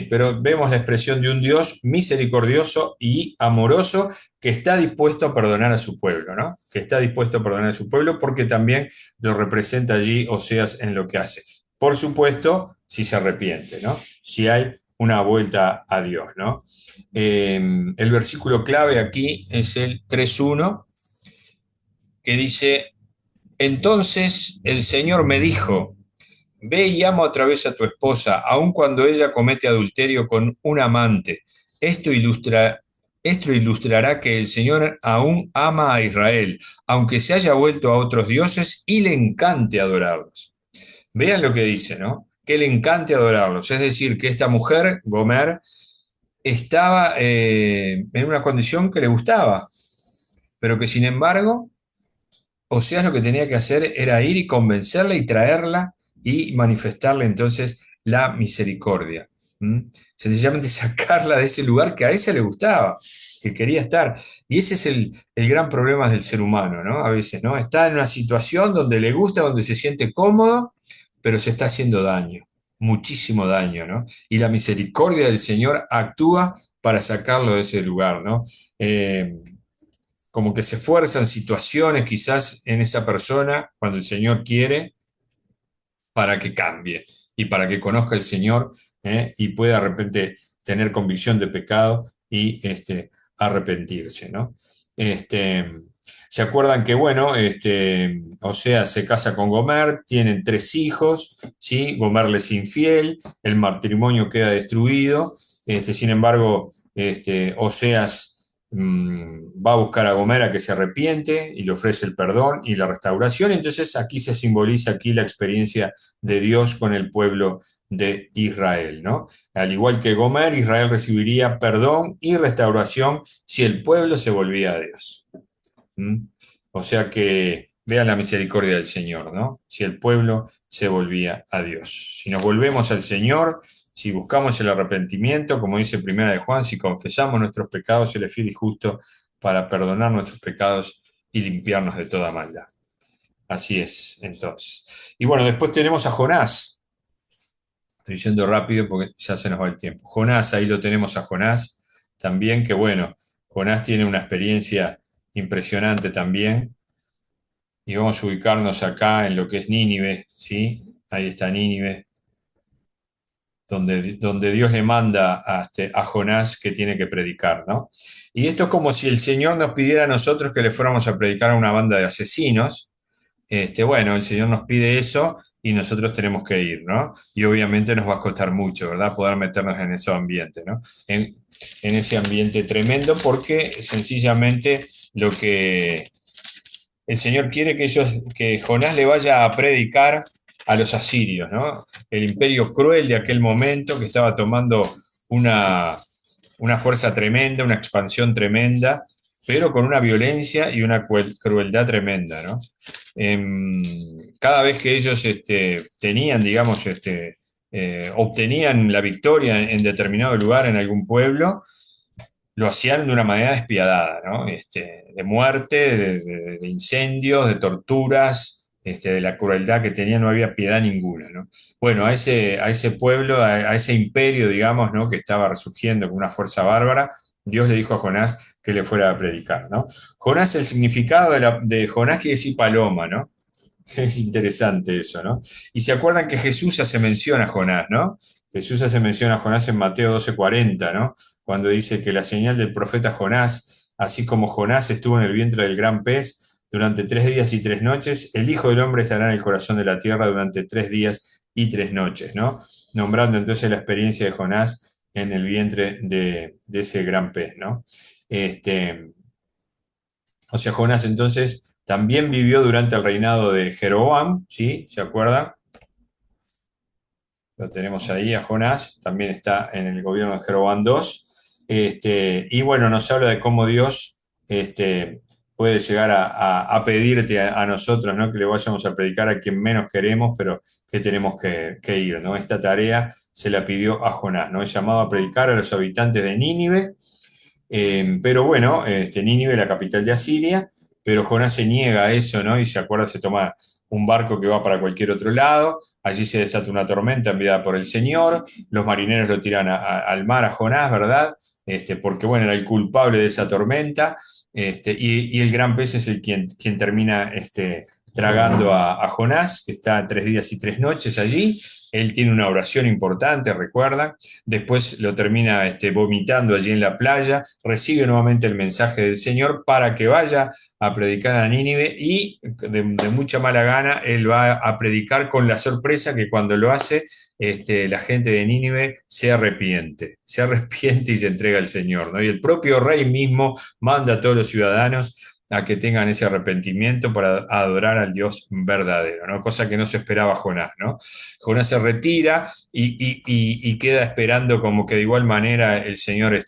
B: pero vemos la expresión de un Dios misericordioso y amoroso que está dispuesto a perdonar a su pueblo, ¿no? Que está dispuesto a perdonar a su pueblo porque también lo representa allí Oseas en lo que hace. Por supuesto, si se arrepiente, ¿no? Si hay una vuelta a Dios, ¿no? El versículo clave aquí es el 3:1, que dice: entonces el Señor me dijo, ve y ama otra vez a tu esposa, aun cuando ella comete adulterio con un amante. Esto ilustrará que el Señor aún ama a Israel, aunque se haya vuelto a otros dioses y le encante adorarlos. Vean lo que dice, ¿no? Que le encante adorarlos. Es decir, que esta mujer, Gomer, estaba en una condición que le gustaba, pero que sin embargo, Oseas lo que tenía que hacer era ir y convencerla y traerla y manifestarle entonces la misericordia. Sencillamente sacarla de ese lugar que a ella le gustaba, que quería estar. Y ese es el gran problema del ser humano, ¿no? A veces, ¿no? Está en una situación donde le gusta, donde se siente cómodo, pero se está haciendo daño, muchísimo daño, ¿no? Y la misericordia del Señor actúa para sacarlo de ese lugar, ¿no? Como que se fuerzan situaciones quizás en esa persona cuando el Señor quiere para que cambie y para que conozca al Señor, y pueda de repente tener convicción de pecado y arrepentirse, ¿no? Se acuerdan que, bueno, Oseas se casa con Gomer, tienen 3 hijos, ¿sí? Gomer le es infiel, el matrimonio queda destruido, sin embargo, Oseas va a buscar a Gomer a que se arrepiente y le ofrece el perdón y la restauración. Entonces aquí se simboliza aquí la experiencia de Dios con el pueblo de Israel, ¿no? Al igual que Gomer, Israel recibiría perdón y restauración si el pueblo se volvía a Dios. O sea que vean la misericordia del Señor, ¿no? Si el pueblo se volvía a Dios. Si nos volvemos al Señor, si buscamos el arrepentimiento, como dice Primera de Juan, si confesamos nuestros pecados, Él es fiel y justo para perdonar nuestros pecados y limpiarnos de toda maldad. Así es, entonces. Y bueno, después tenemos a Jonás. Estoy yendo rápido porque ya se nos va el tiempo. Jonás, ahí lo tenemos a Jonás también, que bueno, Jonás tiene una experiencia impresionante también. Y vamos a ubicarnos acá en lo que es Nínive, ¿sí? Ahí está Nínive, donde Dios le manda a Jonás que tiene que predicar, ¿no? Y esto es como si el Señor nos pidiera a nosotros que le fuéramos a predicar a una banda de asesinos, bueno, el Señor nos pide eso y nosotros tenemos que ir, ¿no? Y obviamente nos va a costar mucho, ¿verdad? Poder meternos en ese ambiente, ¿no? En ese ambiente tremendo, porque sencillamente lo que el Señor quiere que Jonás le vaya a predicar a los asirios, ¿no? El imperio cruel de aquel momento que estaba tomando una, una fuerza tremenda, una expansión tremenda, pero con una violencia y una crueldad tremenda, ¿no? Cada vez que ellos tenían, digamos, obtenían la victoria en determinado lugar, en algún pueblo, lo hacían de una manera despiadada, ¿no? De muerte, de incendios, de torturas, de la crueldad que tenían, no había piedad ninguna, ¿no? Bueno, a ese pueblo, a ese imperio, digamos, ¿no? Que estaba resurgiendo con una fuerza bárbara, Dios le dijo a Jonás que le fuera a predicar, ¿no? Jonás, el significado de Jonás quiere decir paloma, ¿no? Es interesante eso, ¿no? Y se acuerdan que Jesús hace mención a Jonás, ¿no? Jesús hace mención a Jonás en Mateo 12:40, ¿no? Cuando dice que la señal del profeta Jonás, así como Jonás estuvo en el vientre del gran pez durante 3 días y 3 noches, el Hijo del Hombre estará en el corazón de la tierra durante 3 días y 3 noches, ¿no? Nombrando entonces la experiencia de Jonás en el vientre de ese gran pez, ¿no? O sea, Jonás entonces también vivió durante el reinado de Jeroboam, ¿sí? ¿Se acuerdan? Lo tenemos ahí a Jonás, también está en el gobierno de Jeroboam II. Y bueno, nos habla de cómo Dios puede llegar a pedirte a nosotros, ¿no? Que le vayamos a predicar a quien menos queremos, pero que tenemos que ir, ¿no? Esta tarea se la pidió a Jonás, ¿no? Es llamado a predicar a los habitantes de Nínive, pero bueno, Nínive, la capital de Asiria, pero Jonás se niega a eso, ¿no? Y se acuerda, se toma un barco que va para cualquier otro lado, allí se desata una tormenta enviada por el Señor, los marineros lo tiran al mar a Jonás, ¿verdad? Porque, bueno, era el culpable de esa tormenta, y el gran pez es quien termina tragando a Jonás, que está 3 días y 3 noches allí. Él tiene una oración importante, recuerdan. Después lo termina vomitando allí en la playa, recibe nuevamente el mensaje del Señor para que vaya a predicar a Nínive y de mucha mala gana él va a predicar con la sorpresa que cuando lo hace la gente de Nínive se arrepiente y se entrega al Señor, ¿no? Y el propio rey mismo manda a todos los ciudadanos a que tengan ese arrepentimiento para adorar al Dios verdadero, ¿no? Cosa que no se esperaba Jonás, ¿no? Jonás se retira y queda esperando como que de igual manera el Señor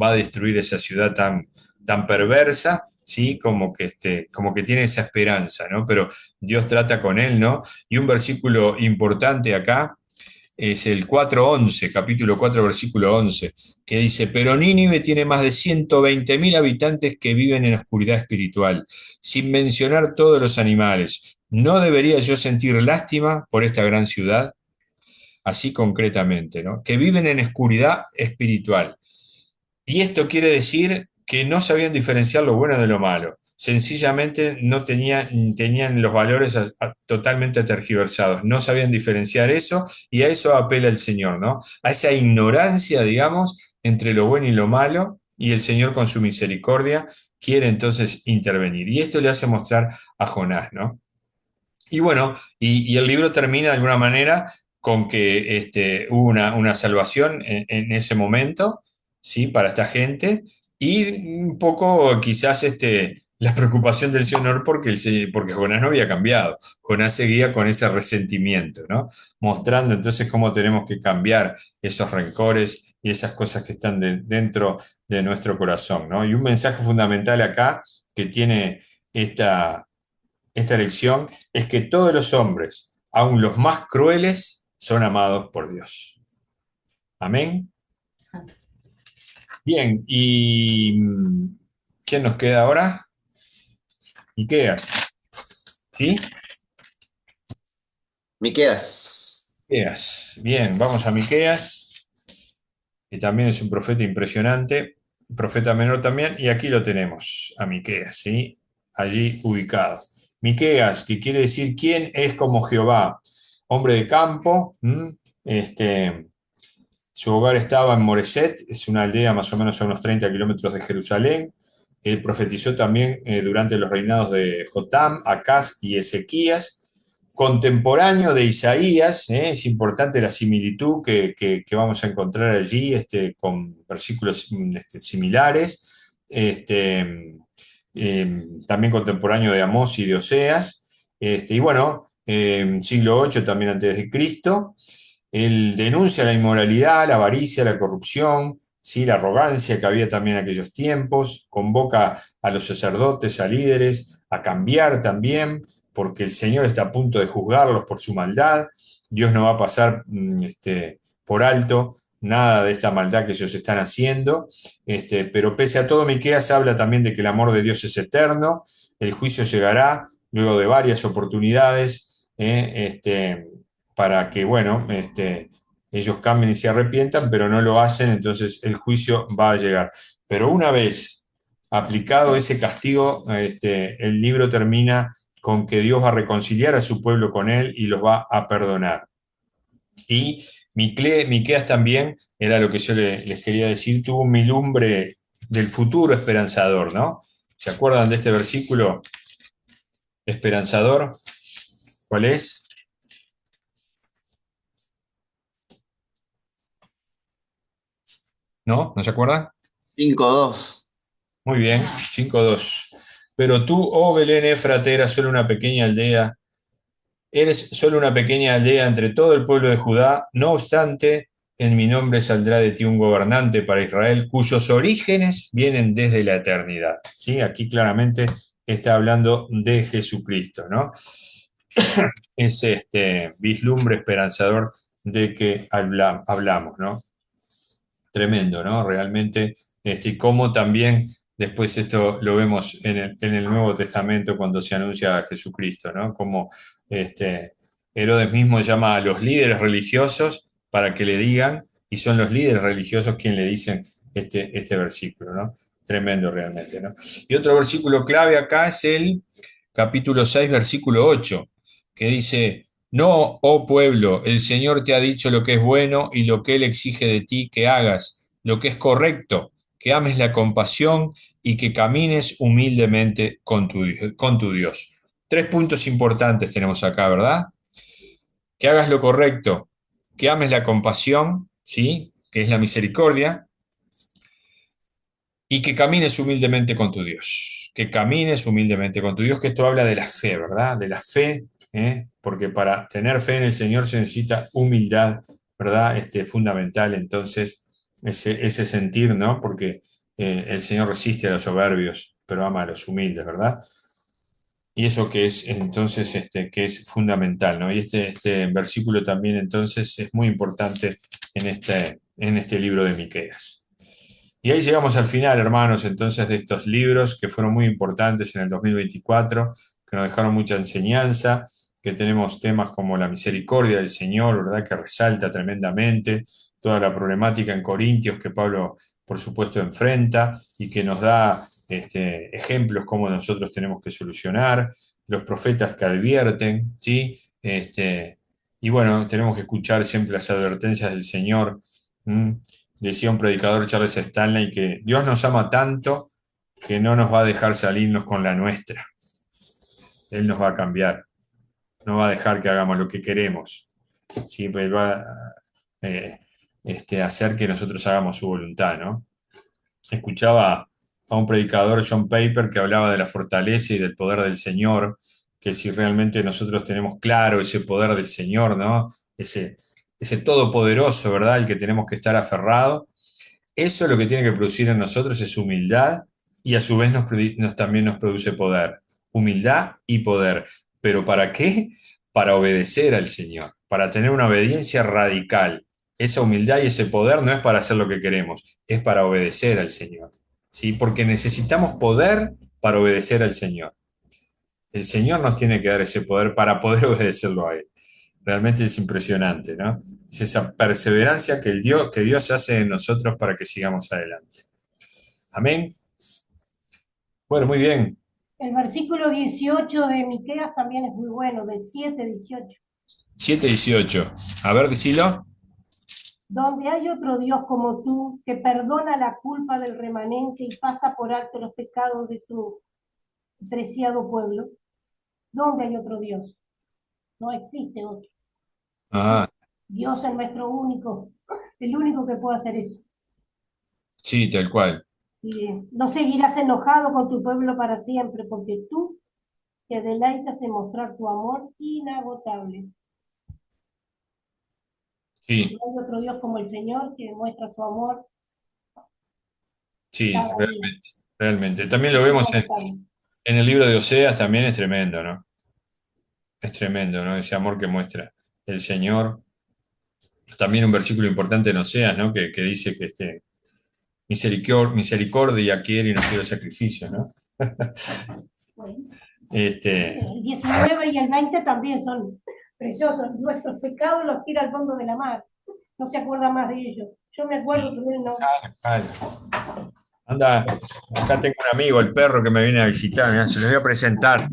B: va a destruir esa ciudad tan perversa, ¿sí? Como que tiene esa esperanza, ¿no? Pero Dios trata con él, ¿no? Y un versículo importante acá es el 4:11, capítulo 4, versículo 11, que dice, pero Nínive tiene más de 120.000 habitantes que viven en oscuridad espiritual, sin mencionar todos los animales. ¿No debería yo sentir lástima por esta gran ciudad? Así concretamente, ¿no? Que viven en oscuridad espiritual. Y esto quiere decir que no sabían diferenciar lo bueno de lo malo. Sencillamente no tenían los valores totalmente tergiversados. No sabían diferenciar eso y a eso apela el Señor, ¿no? A esa ignorancia, digamos, entre lo bueno y lo malo, y el Señor con su misericordia quiere entonces intervenir. Y esto le hace mostrar a Jonás, ¿no? Y bueno, y el libro termina de alguna manera con que hubo una salvación en ese momento, ¿sí? Para esta gente, y un poco quizás la preocupación del Señor porque Jonás no había cambiado, Jonás seguía con ese resentimiento, ¿no? Mostrando entonces cómo tenemos que cambiar esos rencores y esas cosas que están dentro de nuestro corazón, ¿no? Y un mensaje fundamental acá que tiene esta lección es que todos los hombres, aun los más crueles, son amados por Dios. Amén. Bien, ¿y quién nos queda ahora? Miqueas. ¿Sí?
A: Miqueas.
B: Miqueas. Bien, vamos a Miqueas, que también es un profeta impresionante, profeta menor también, y aquí lo tenemos, a Miqueas, ¿sí? Allí ubicado. Miqueas, que quiere decir quién es como Jehová, hombre de campo, su hogar estaba en Moreset, es una aldea más o menos a unos 30 kilómetros de Jerusalén. Él profetizó también durante los reinados de Jotam, Acaz y Ezequías, contemporáneo de Isaías. Es importante la similitud que vamos a encontrar allí con versículos similares. También contemporáneo de Amós y de Oseas. Y bueno, siglo 8 también antes de Cristo. Él denuncia la inmoralidad, la avaricia, la corrupción, ¿sí? La arrogancia que había también en aquellos tiempos, convoca a los sacerdotes, a líderes, a cambiar también, porque el Señor está a punto de juzgarlos por su maldad. Dios no va a pasar por alto nada de esta maldad que ellos están haciendo, pero pese a todo, Miqueas habla también de que el amor de Dios es eterno, el juicio llegará luego de varias oportunidades, para que, bueno, ellos cambien y se arrepientan, pero no lo hacen, entonces el juicio va a llegar. Pero una vez aplicado ese castigo, el libro termina con que Dios va a reconciliar a su pueblo con él y los va a perdonar. Y Miqueas también, era lo que yo les quería decir, tuvo un milumbre del futuro esperanzador, ¿no? ¿Se acuerdan de este versículo esperanzador? ¿Cuál es? ¿No? ¿No se acuerdan?
A: 5:2.
B: Muy bien, 5:2. Pero tú, oh Belén Éfrata, eras solo una pequeña aldea, eres solo una pequeña aldea entre todo el pueblo de Judá, no obstante, en mi nombre saldrá de ti un gobernante para Israel, cuyos orígenes vienen desde la eternidad. ¿Sí? Aquí claramente está hablando de Jesucristo, ¿no? Es este vislumbre esperanzador de que hablamos, ¿no? Tremendo, ¿no? Realmente, y cómo también después esto lo vemos en el Nuevo Testamento cuando se anuncia a Jesucristo, ¿no? Como Herodes mismo llama a los líderes religiosos para que le digan, y son los líderes religiosos quienes le dicen este versículo, ¿no? Tremendo realmente, ¿no? Y otro versículo clave acá es el capítulo 6, versículo 8, que dice: no, oh pueblo, el Señor te ha dicho lo que es bueno y lo que Él exige de ti que hagas, lo que es correcto, que ames la compasión y que camines humildemente con tu Dios. 3 puntos importantes tenemos acá, ¿verdad? Que hagas lo correcto, que ames la compasión, ¿sí? Que es la misericordia, y que camines humildemente con tu Dios. Que camines humildemente con tu Dios, que esto habla de la fe, ¿verdad? De la fe, porque para tener fe en el Señor se necesita humildad, ¿verdad? Fundamental, entonces, ese sentir, ¿no? Porque el Señor resiste a los soberbios, pero ama a los humildes, ¿verdad? Y eso que es, entonces, que es fundamental, ¿no? Y este versículo también, entonces, es muy importante en este libro de Miqueas. Y ahí llegamos al final, hermanos, entonces, de estos libros que fueron muy importantes en el 2024, que nos dejaron mucha enseñanza, que tenemos temas como la misericordia del Señor, ¿verdad? Que resalta tremendamente toda la problemática en Corintios que Pablo, por supuesto, enfrenta y que nos da ejemplos cómo nosotros tenemos que solucionar, los profetas que advierten, ¿sí? Y bueno, tenemos que escuchar siempre las advertencias del Señor. Decía un predicador, Charles Stanley, que Dios nos ama tanto que no nos va a dejar salirnos con la nuestra. Él nos va a cambiar, no va a dejar que hagamos lo que queremos. ¿Sí? Él va a hacer que nosotros hagamos su voluntad, ¿no? Escuchaba a un predicador, John Piper, que hablaba de la fortaleza y del poder del Señor, que si realmente nosotros tenemos claro ese poder del Señor, ¿no? Ese todopoderoso, ¿verdad? El que tenemos que estar aferrado, eso lo que tiene que producir en nosotros es humildad y a su vez también nos produce poder. Humildad y poder. ¿Pero para qué? Para obedecer al Señor, para tener una obediencia radical. Esa humildad y ese poder no es para hacer lo que queremos, es para obedecer al Señor. ¿Sí? Porque necesitamos poder para obedecer al Señor. El Señor nos tiene que dar ese poder para poder obedecerlo a Él. Realmente es impresionante, ¿no? Es esa perseverancia que Dios hace en nosotros para que sigamos adelante. Amén. Bueno, muy bien.
D: El versículo 18 de Miqueas también es muy bueno, del 7, 18.
B: 7:18. A ver, decilo.
D: donde hay otro Dios como tú, que perdona la culpa del remanente y pasa por alto los pecados de su preciado pueblo. ¿Dónde hay otro Dios? No existe otro.
B: Ah,
D: Dios es nuestro único, el único que puede hacer eso.
B: sí, tal cual.
D: Y no seguirás enojado con tu pueblo para siempre, porque tú te deleitas en mostrar tu amor inagotable.
B: Sí,
D: No hay otro Dios como el Señor que demuestra su amor
B: sí,
D: cada día.
B: realmente, realmente. También lo vemos
D: Inagotable.
B: en el libro de Oseas, también es tremendo, ¿no? Es tremendo, ¿no? Ese amor que muestra el Señor. También un versículo importante en Oseas, ¿no? Que dice que misericordia quiere y no quiere sacrificio, ¿no?
D: Bueno,
B: Este,
D: el 19 y el 20 también son preciosos. Nuestros pecados los tira al fondo de la mar. No se acuerda más de ellos. Yo me acuerdo,
B: sí,
D: pero él no.
B: vale. Anda, acá tengo un amigo, el perro que me viene a visitar, mirá, se los voy a presentar.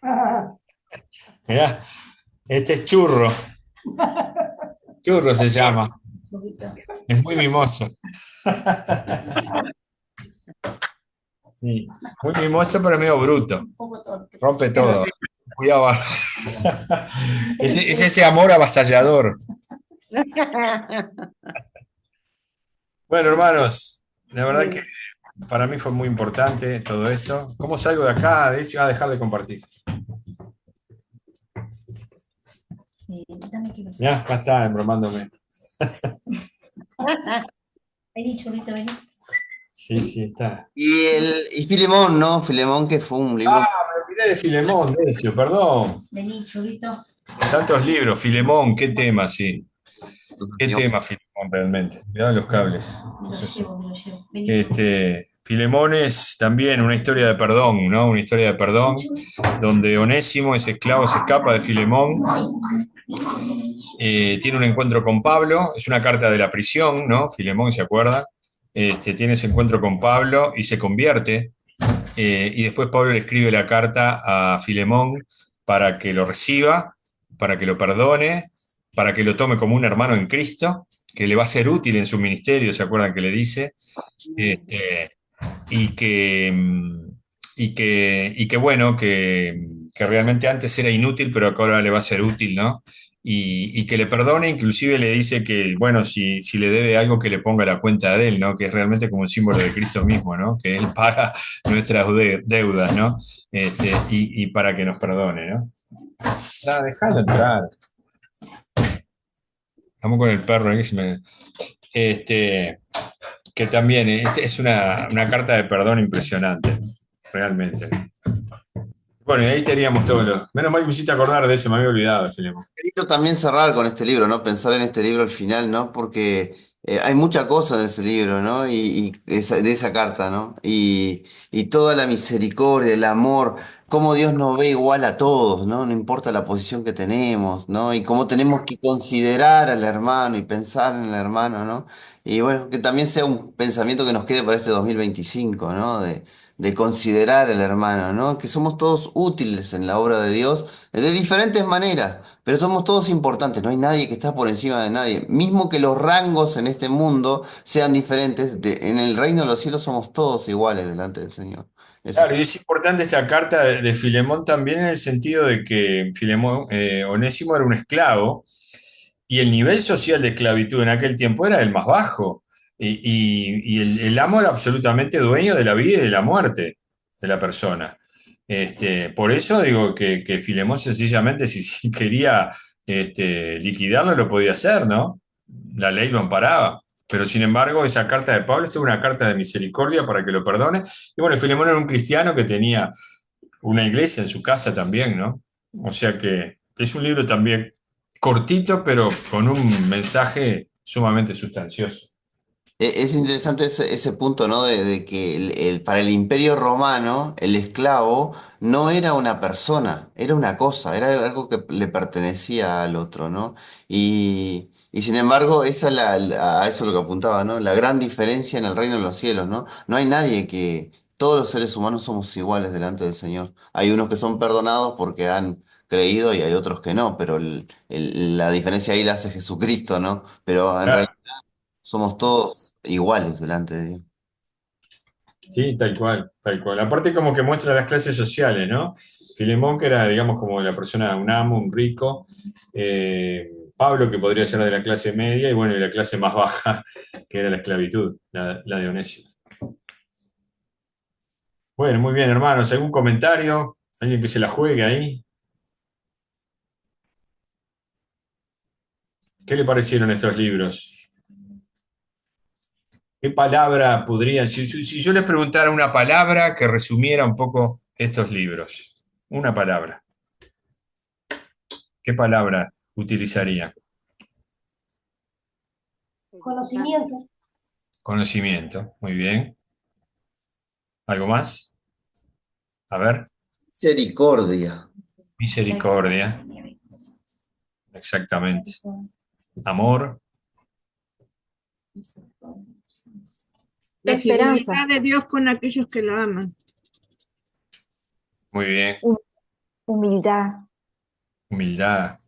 D: Ah,
B: Mirá, este es Churro, Churro se llama, es muy mimoso. Sí, muy mimoso pero medio bruto, rompe todo. Cuidado. Es ese amor avasallador. Bueno, hermanos, la verdad que para mí fue muy importante todo esto. ¿Cómo salgo de acá? De eso a dejar de compartir. Ya, acá está, embromándome.
F: Vení, churrito, vení.
B: Sí, sí, está.
A: Y Filemón, ¿no? Filemón, que fue un libro.
B: Me olvidé de Filemón, Decio, perdón.
F: Vení, churrito.
B: Tantos libros, Filemón, qué tema, sí. Qué tema, Filemón, realmente. Mirá los cables.
F: Me lo
B: Eso sí.
F: llevo, me lo llevo. Vení.
B: Filemón es también una historia de perdón, ¿no? Una historia de perdón, donde Onésimo, ese esclavo, se escapa de Filemón, tiene un encuentro con Pablo, es una carta de la prisión, ¿no? Filemón, ¿se acuerda? Tiene ese encuentro con Pablo y se convierte, y después Pablo le escribe la carta a Filemón para que lo reciba, para que lo perdone, para que lo tome como un hermano en Cristo, que le va a ser útil en su ministerio, ¿se acuerdan que le dice? Y que, bueno, que realmente antes era inútil, pero que ahora le va a ser útil, ¿no? Y que le perdone, inclusive le dice que, bueno, si le debe algo, que le ponga la cuenta de él, ¿no? Que es realmente como un símbolo de Cristo mismo, ¿no? Que él paga nuestras deudas, ¿no? Y para que nos perdone, ¿no? Déjalo entrar. Vamos con el perro, que se me... que también es una carta de perdón impresionante, realmente. Bueno, y ahí teníamos todos los... Menos mal que me hiciste acordar de eso, me había olvidado, Filemón.
A: Querido también cerrar con este libro, ¿no? Pensar en este libro al final, ¿no? Porque hay mucha cosa de ese libro, ¿no? De esa carta, ¿no? Y toda la misericordia, el amor, cómo Dios nos ve igual a todos, ¿no? No importa la posición que tenemos, ¿no? Y cómo tenemos que considerar al hermano y pensar en el hermano, ¿no? Y bueno, que también sea un pensamiento que nos quede para este 2025, ¿no? De considerar al hermano, ¿no? Que somos todos útiles en la obra de Dios de diferentes maneras. Pero somos todos importantes, no hay nadie que está por encima de nadie. Mismo que los rangos en este mundo sean diferentes, en el reino de los cielos somos todos iguales delante del Señor. Eso
B: Claro,
A: es.
B: y es importante esta carta de Filemón también en el sentido de que Filemón, Onésimo era un esclavo y el nivel social de esclavitud en aquel tiempo era el más bajo. Y el amo era absolutamente dueño de la vida y de la muerte de la persona. Por eso digo que Filemón sencillamente si quería liquidarlo lo podía hacer, ¿no? La ley lo amparaba. Pero sin embargo, esa carta de Pablo es una carta de misericordia para que lo perdone. Y bueno, Filemón era un cristiano que tenía una iglesia en su casa también, ¿no? O sea que es un libro también cortito, pero con un mensaje sumamente sustancioso.
A: Es interesante ese punto, ¿no? De que para el Imperio Romano el esclavo no era una persona, era una cosa, era algo que le pertenecía al otro, ¿no? Y sin embargo, a eso es lo que apuntaba, ¿no? La gran diferencia en el reino de los cielos, ¿no? No hay nadie todos los seres humanos somos iguales delante del Señor. Hay unos que son perdonados porque han creído y hay otros que no, pero la diferencia ahí la hace Jesucristo, ¿no? Pero en realidad
B: Claro,
A: somos todos iguales delante de Dios.
B: sí, tal cual, tal cual. Aparte como que muestra las clases sociales, ¿no? Filemón, que era, digamos, como la persona, un amo, un rico. Pablo, que podría ser de la clase media, y bueno, y la clase más baja, que era la esclavitud, la de Onésimo. Bueno, muy bien, hermanos. ¿Algún comentario? ¿Alguien que se la juegue ahí? ¿Qué le parecieron estos libros? ¿Qué palabra podría, si yo les preguntara una palabra que resumiera un poco estos libros? Una palabra. ¿Qué palabra utilizaría?
D: Conocimiento.
B: Conocimiento. Muy bien. ¿Algo más? A ver.
A: Misericordia.
B: Misericordia. Exactamente. Amor.
G: La
E: Esperanza.
G: fidelidad de Dios con aquellos que lo aman.
B: Muy bien.
H: Humildad.
B: Humildad.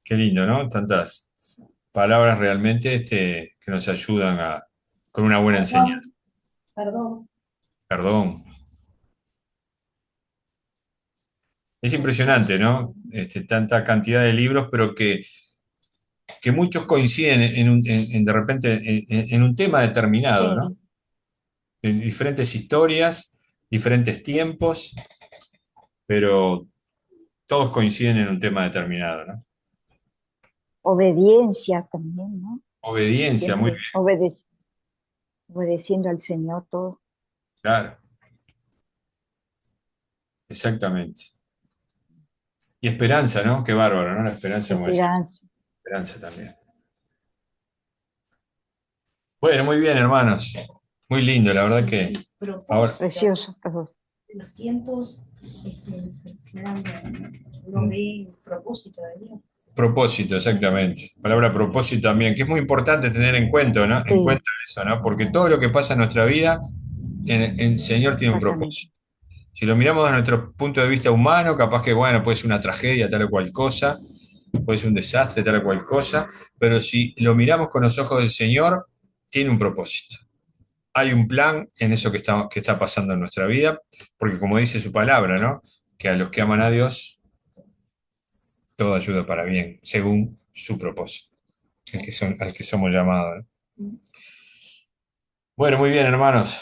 B: Qué lindo, ¿no? Tantas palabras realmente que nos ayudan con una buena enseñanza.
D: Perdón. Perdón.
B: Perdón. Es impresionante, ¿no? Tanta cantidad de libros, pero que muchos coinciden de repente en un tema determinado, ¿no?
H: Sí.
B: En diferentes historias, diferentes tiempos, pero todos coinciden en un tema determinado, ¿no?
H: Obediencia también, ¿no?
B: Obediencia, muy
H: Siempre
B: bien,
H: obedeciendo al Señor todo.
B: claro, exactamente. Y esperanza, ¿no? Qué bárbaro, ¿no? La esperanza, como decía,
H: Esperanza.
B: esperanza también. Bueno, muy bien, hermanos. Muy lindo, la verdad que ahora,
H: Precioso todo.
F: Los tiempos se dan, uno ve el propósito de Dios.
B: propósito, exactamente. Palabra propósito también, que es muy importante tener en cuenta, ¿no? En
H: Sí,
B: cuenta eso, ¿no? Porque todo lo que pasa en nuestra vida, el Señor tiene un
H: exactamente.
B: propósito. Si lo miramos desde nuestro punto de vista humano, capaz que, bueno, puede ser una tragedia, tal o cual cosa, puede ser un desastre, tal o cual cosa, pero si lo miramos con los ojos del Señor, tiene un propósito. Hay un plan en eso que está pasando en nuestra vida, porque como dice su palabra, ¿no? Que a los que aman a Dios, todo ayuda para bien, según su propósito, al que somos llamados, ¿no? Bueno, muy bien, hermanos.